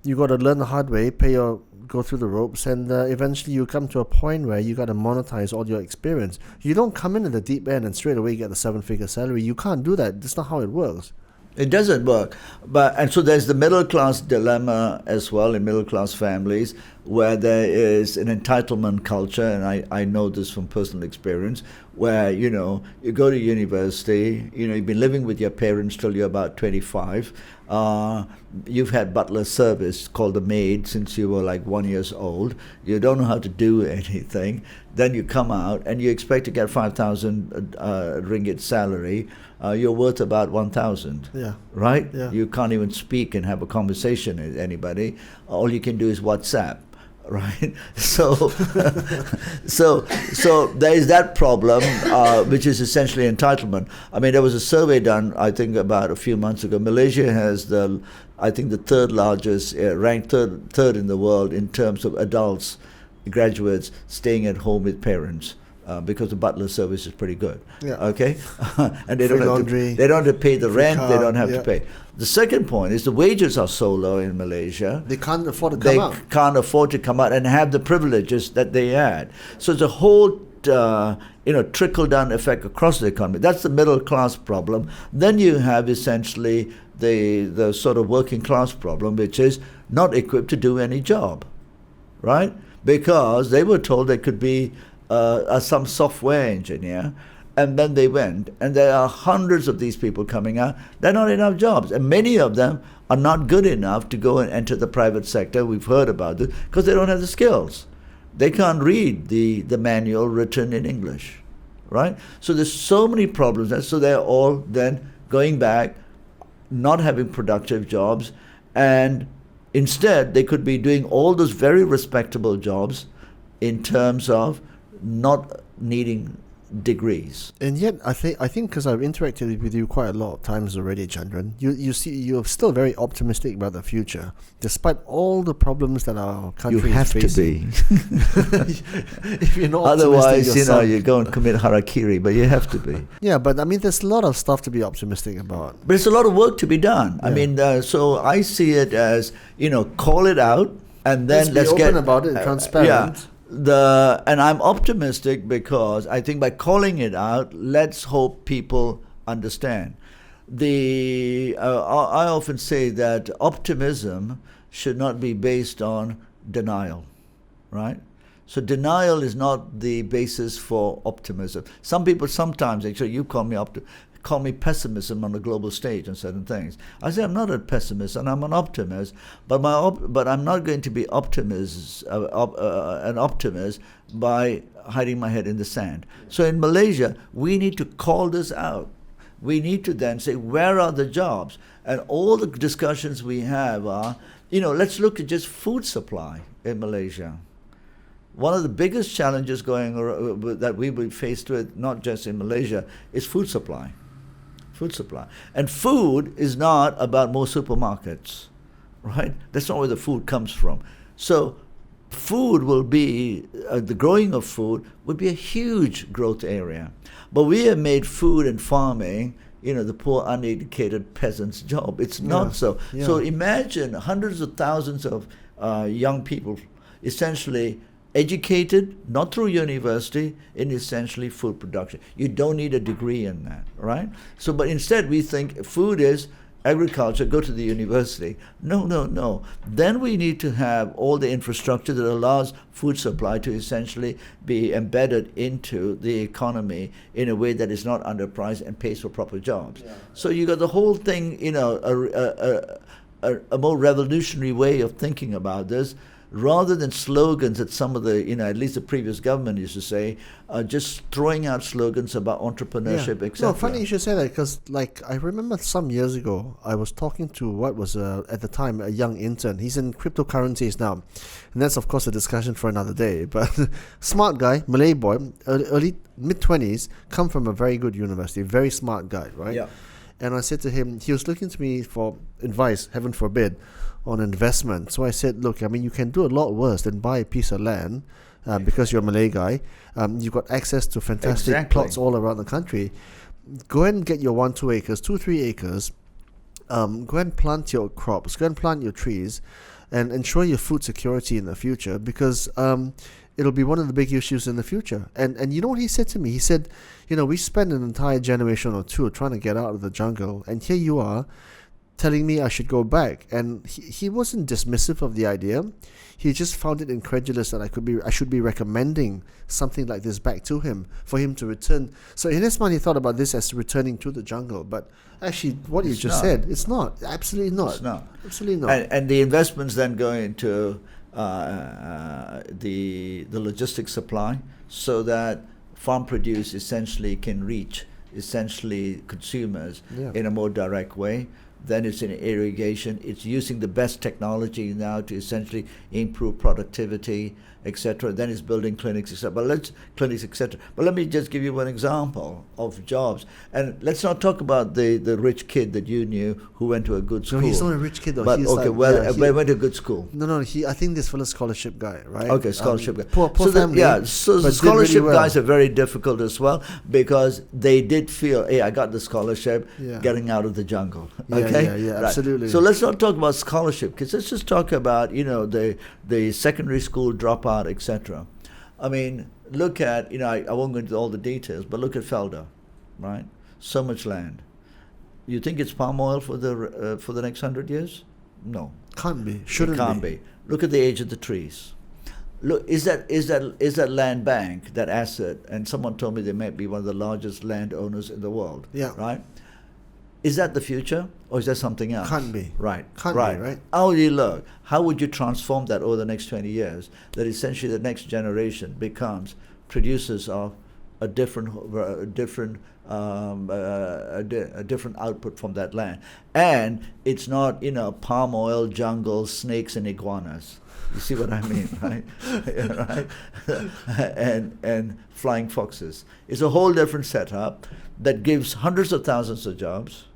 learn the hard way, go through the ropes, and eventually you come to a point where you got to monetize all your experience. You don't come in at the deep end and straight away get the 7-figure salary. You can't do that. That's not how it works. It doesn't work. And so there's the middle class dilemma as well in middle class families, where there is an entitlement culture, and I know this from personal experience, where you go to university, you've been living with your parents till you're about 25. You've had butler service called a maid since you were like 1 year old. You don't know how to do anything. Then you come out and you expect to get 5,000 ringgit salary. You're worth about 1,000. Yeah. Right? Yeah. You can't even speak and have a conversation with anybody. All you can do is WhatsApp. Right, so there is that problem, which is essentially entitlement. I mean, there was a survey done, I think, about a few months ago. Malaysia has the third largest, ranked third in the world in terms of adults, graduates staying at home with parents. Because the butler service is pretty good. Yeah. Okay, and they Free don't laundry, they don't have to pay the rent. car, They don't have yeah. to pay. The second point is the wages are so low in Malaysia. They can't afford to come out. They can't afford to come out and have the privileges that they had. So it's a whole trickle-down effect across the economy. That's the middle class problem. Then you have essentially the sort of working class problem, which is not equipped to do any job, right? Because they were told they could be some software engineer, and then they went, and there are hundreds of these people coming out. There are not enough jobs, and many of them are not good enough to go and enter the private sector. We've heard about it because they don't have the skills. They can't read the manual written in English, right? So there's so many problems, and so they're all then going back, not having productive jobs, and instead they could be doing all those very respectable jobs in terms of not needing degrees. And yet, I think because I've interacted with you quite a lot of times already, Chandran, you're still very optimistic about the future, despite all the problems that our country is facing. You have to be. If you're not Otherwise, yourself, you go and commit harakiri, but you have to be. Yeah, but I mean, there's a lot of stuff to be optimistic about. But it's a lot of work to be done. Yeah. I mean, so I see it as, call it out, and then Let's be get open about it, transparent. And I'm optimistic because I think by calling it out, let's hope people understand. I often say that optimism should not be based on denial, right? So denial is not the basis for optimism. Some people sometimes, actually, you call me pessimism on the global stage on certain things. I say I'm not a pessimist and I'm an optimist, but I'm not going to be an optimist by hiding my head in the sand. So in Malaysia, we need to call this out. We need to then say, where are the jobs? And all the discussions we have are, let's look at just food supply in Malaysia. One of the biggest challenges that we will be faced with, not just in Malaysia, is food supply. Food supply. And food is not about more supermarkets, right? That's not where the food comes from. So food will be, the growing of food would be a huge growth area. But we have made food and farming, the poor uneducated peasant's job. It's not so. Yeah. So imagine hundreds of thousands of young people essentially educated, not through university, in essentially food production. You don't need a degree in that, right? So, but instead we think food is agriculture, go to the university. No. Then we need to have all the infrastructure that allows food supply to essentially be embedded into the economy in a way that is not underpriced and pays for proper jobs. Yeah. So you got the whole thing, a more revolutionary way of thinking about this, rather than slogans that some of the, at least the previous government used to say, just throwing out slogans about entrepreneurship, etc. No, funny you should say that, because I remember some years ago, I was talking to what was at the time a young intern. He's in cryptocurrencies now, and that's of course a discussion for another day. But smart guy, Malay boy, early mid-20s, come from a very good university, very smart guy, right? Yeah. And I said to him, he was looking to me for advice, heaven forbid, on investment. So I said, look, you can do a lot worse than buy a piece of land because you're a Malay guy. You've got access to fantastic plots all around the country. Go and get your 1-2 acres, 2-3 acres. Go and plant your crops, go and plant your trees, and ensure your food security in the future, because it'll be one of the big issues in the future. And you know what he said to me? He said, we spent an entire generation or two trying to get out of the jungle, and here you are telling me I should go back. And he wasn't dismissive of the idea. He just found it incredulous that I should be recommending something like this back to him for him to return. So in his mind, he thought about this as returning to the jungle. But actually, what you just said, it's not. Absolutely not. It's not. Absolutely not. And the investments then go into the logistics supply, so that farm produce essentially can reach consumers in a more direct way. Then it's in irrigation. It's using the best technology now to essentially improve productivity, etc. Then it's building clinics, etc. But let me just give you one example of jobs. And let's not talk about the rich kid that you knew who went to a good school. No, he's not a rich kid though. But he's he went to a good school. No. I think this fellow's scholarship guy, right? Okay, scholarship guy. Poor family. So the scholarship guys are very difficult as well, because they did feel, hey, I got the scholarship, getting out of the jungle. Okay, yeah, absolutely. Right. So let's not talk about scholarship, because let's just talk about the secondary school dropout, etc. Look at I won't go into all the details, but look at Felda, right? So much land. You think it's palm oil for the next 100 years? No, can't be. Shouldn't be. Look at the age of the trees. Look, is that land bank, that asset? And someone told me they might be one of the largest landowners in the world. Yeah. Right. Is that the future, or is that something else? Can't be. Right. Can't be, right? How do you look? How would you transform that over the next 20 years? That essentially the next generation becomes producers of a different output from that land, and it's not palm oil, jungle, snakes, and iguanas. You see what I mean, right? Right? and flying foxes. It's a whole different setup that gives hundreds of thousands of jobs,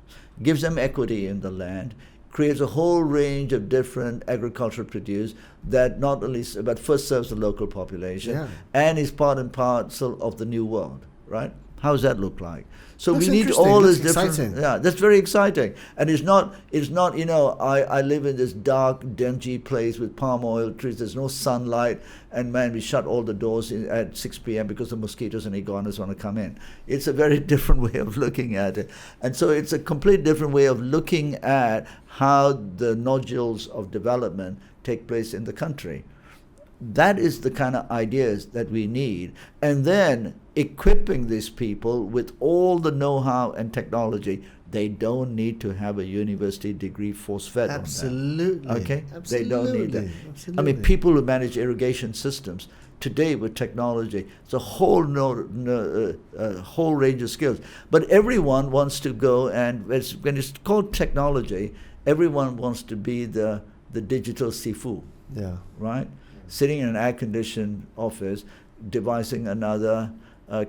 gives them equity in the land, creates a whole range of different agricultural produce that not only but first serves the local population and is part and parcel of the new world, right? How does that look like? So that's we need all this different. Exciting. Yeah, that's very exciting. And it's not. I live in this dark, dingy place with palm oil trees. There's no sunlight, and man, we shut all the doors at 6 p.m. because the mosquitoes and iguanas want to come in. It's a very different way of looking at it, and so it's a complete different way of looking at how the nodules of development take place in the country. That is the kind of ideas that we need. And then equipping these people with all the know-how and technology. They don't need to have a university degree force-fed on that. Absolutely. Okay? Absolutely. They don't need that. Absolutely. People who manage irrigation systems today with technology, it's a whole whole range of skills. But everyone wants to go, and when it's called technology, everyone wants to be the digital Sifu. Yeah. Right? Sitting in an air-conditioned office, devising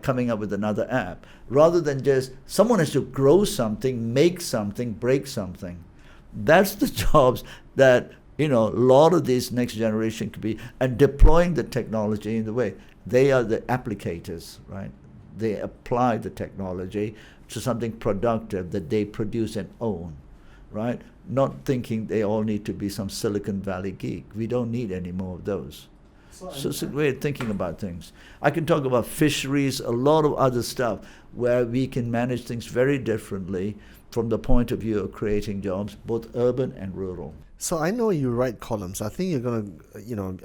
coming up with another app, rather than just someone has to grow something, make something, break something. That's the jobs that a lot of this next generation could be, and deploying the technology in the way they are the applicators, right? They apply the technology to something productive that they produce and own, right? Not thinking they all need to be some Silicon Valley geek. We don't need any more of those. So it's a way of thinking about things. I can talk about fisheries, a lot of other stuff, where we can manage things very differently from the point of view of creating jobs, both urban and rural. So I know you write columns. I think you're gonna,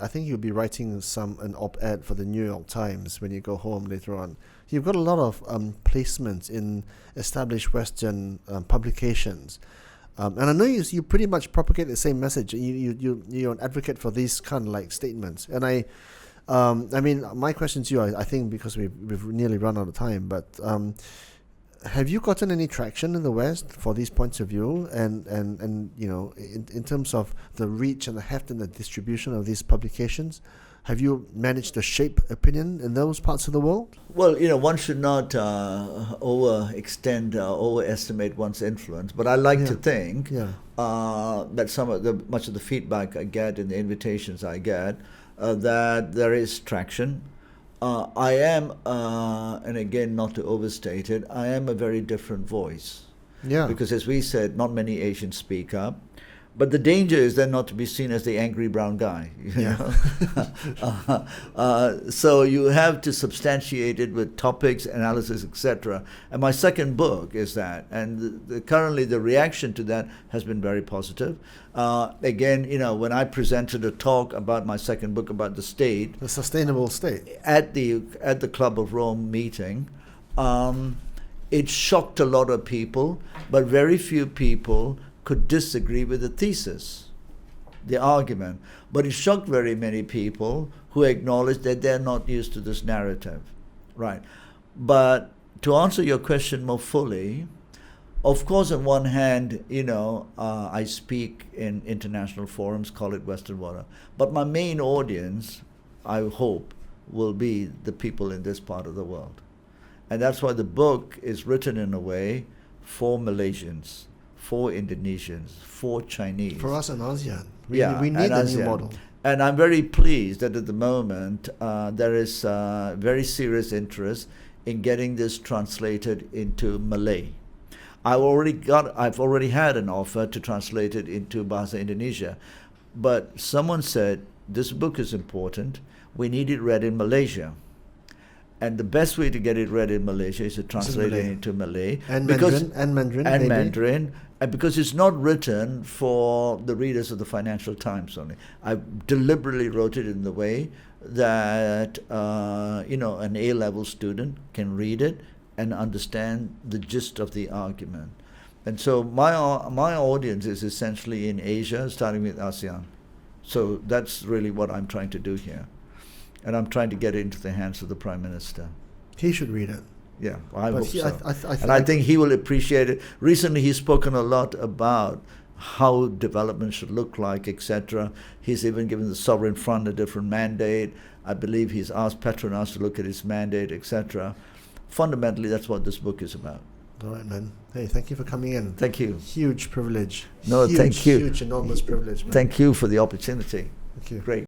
I think you'll be writing an op-ed for the New York Times when you go home later on. You've got a lot of placements in established Western publications, and I know you pretty much propagate the same message. You're an advocate for these kind of like statements. And I mean, my question to you, I think because we've nearly run out of time, but have you gotten any traction in the West for these points of view, and in terms of the reach and the heft and the distribution of these publications? Have you managed to shape opinion in those parts of the world? Well, one should not overestimate one's influence. But I like to think that much of the feedback I get and the invitations I get, that there is traction. I am, and again, not to overstate it, I am a very different voice. Yeah. Because as we said, not many Asians speak up. But the danger is then not to be seen as the angry brown guy. So you have to substantiate it with topics, analysis, etc. And my second book is that. And currently the reaction to that has been very positive. Again, when I presented a talk about my second book about the state, the sustainable state, at the Club of Rome meeting, it shocked a lot of people, but very few people could disagree with the thesis, the argument. But it shocked very many people who acknowledged that they're not used to this narrative. Right. But to answer your question more fully, of course, on one hand, I speak in international forums, call it Western Water. But my main audience, I hope, will be the people in this part of the world. And that's why the book is written in a way for Malaysians, for Indonesians, for Chinese. For us in ASEAN. We need a new model. And I'm very pleased that at the moment there is very serious interest in getting this translated into Malay. I've already had an offer to translate it into Bahasa Indonesia. But someone said, this book is important. We need it read in Malaysia. And the best way to get it read in Malaysia is to translate it into Malay. And Mandarin. And because it's not written for the readers of the Financial Times only. I deliberately wrote it in the way that an A-level student can read it and understand the gist of the argument. And so my audience is essentially in Asia, starting with ASEAN. So that's really what I'm trying to do here. And I'm trying to get it into the hands of the Prime Minister. He should read it. Yeah, I hope so. I think he will appreciate it. Recently, he's spoken a lot about how development should look like, etc. He's even given the Sovereign Fund a different mandate. I believe he's asked Petronas to look at his mandate, etc. Fundamentally, that's what this book is about. All right, man. Hey, thank you for coming in. Thank you. Huge privilege. No, thank you. Huge, enormous privilege, man. Thank you for the opportunity. Thank you. Great.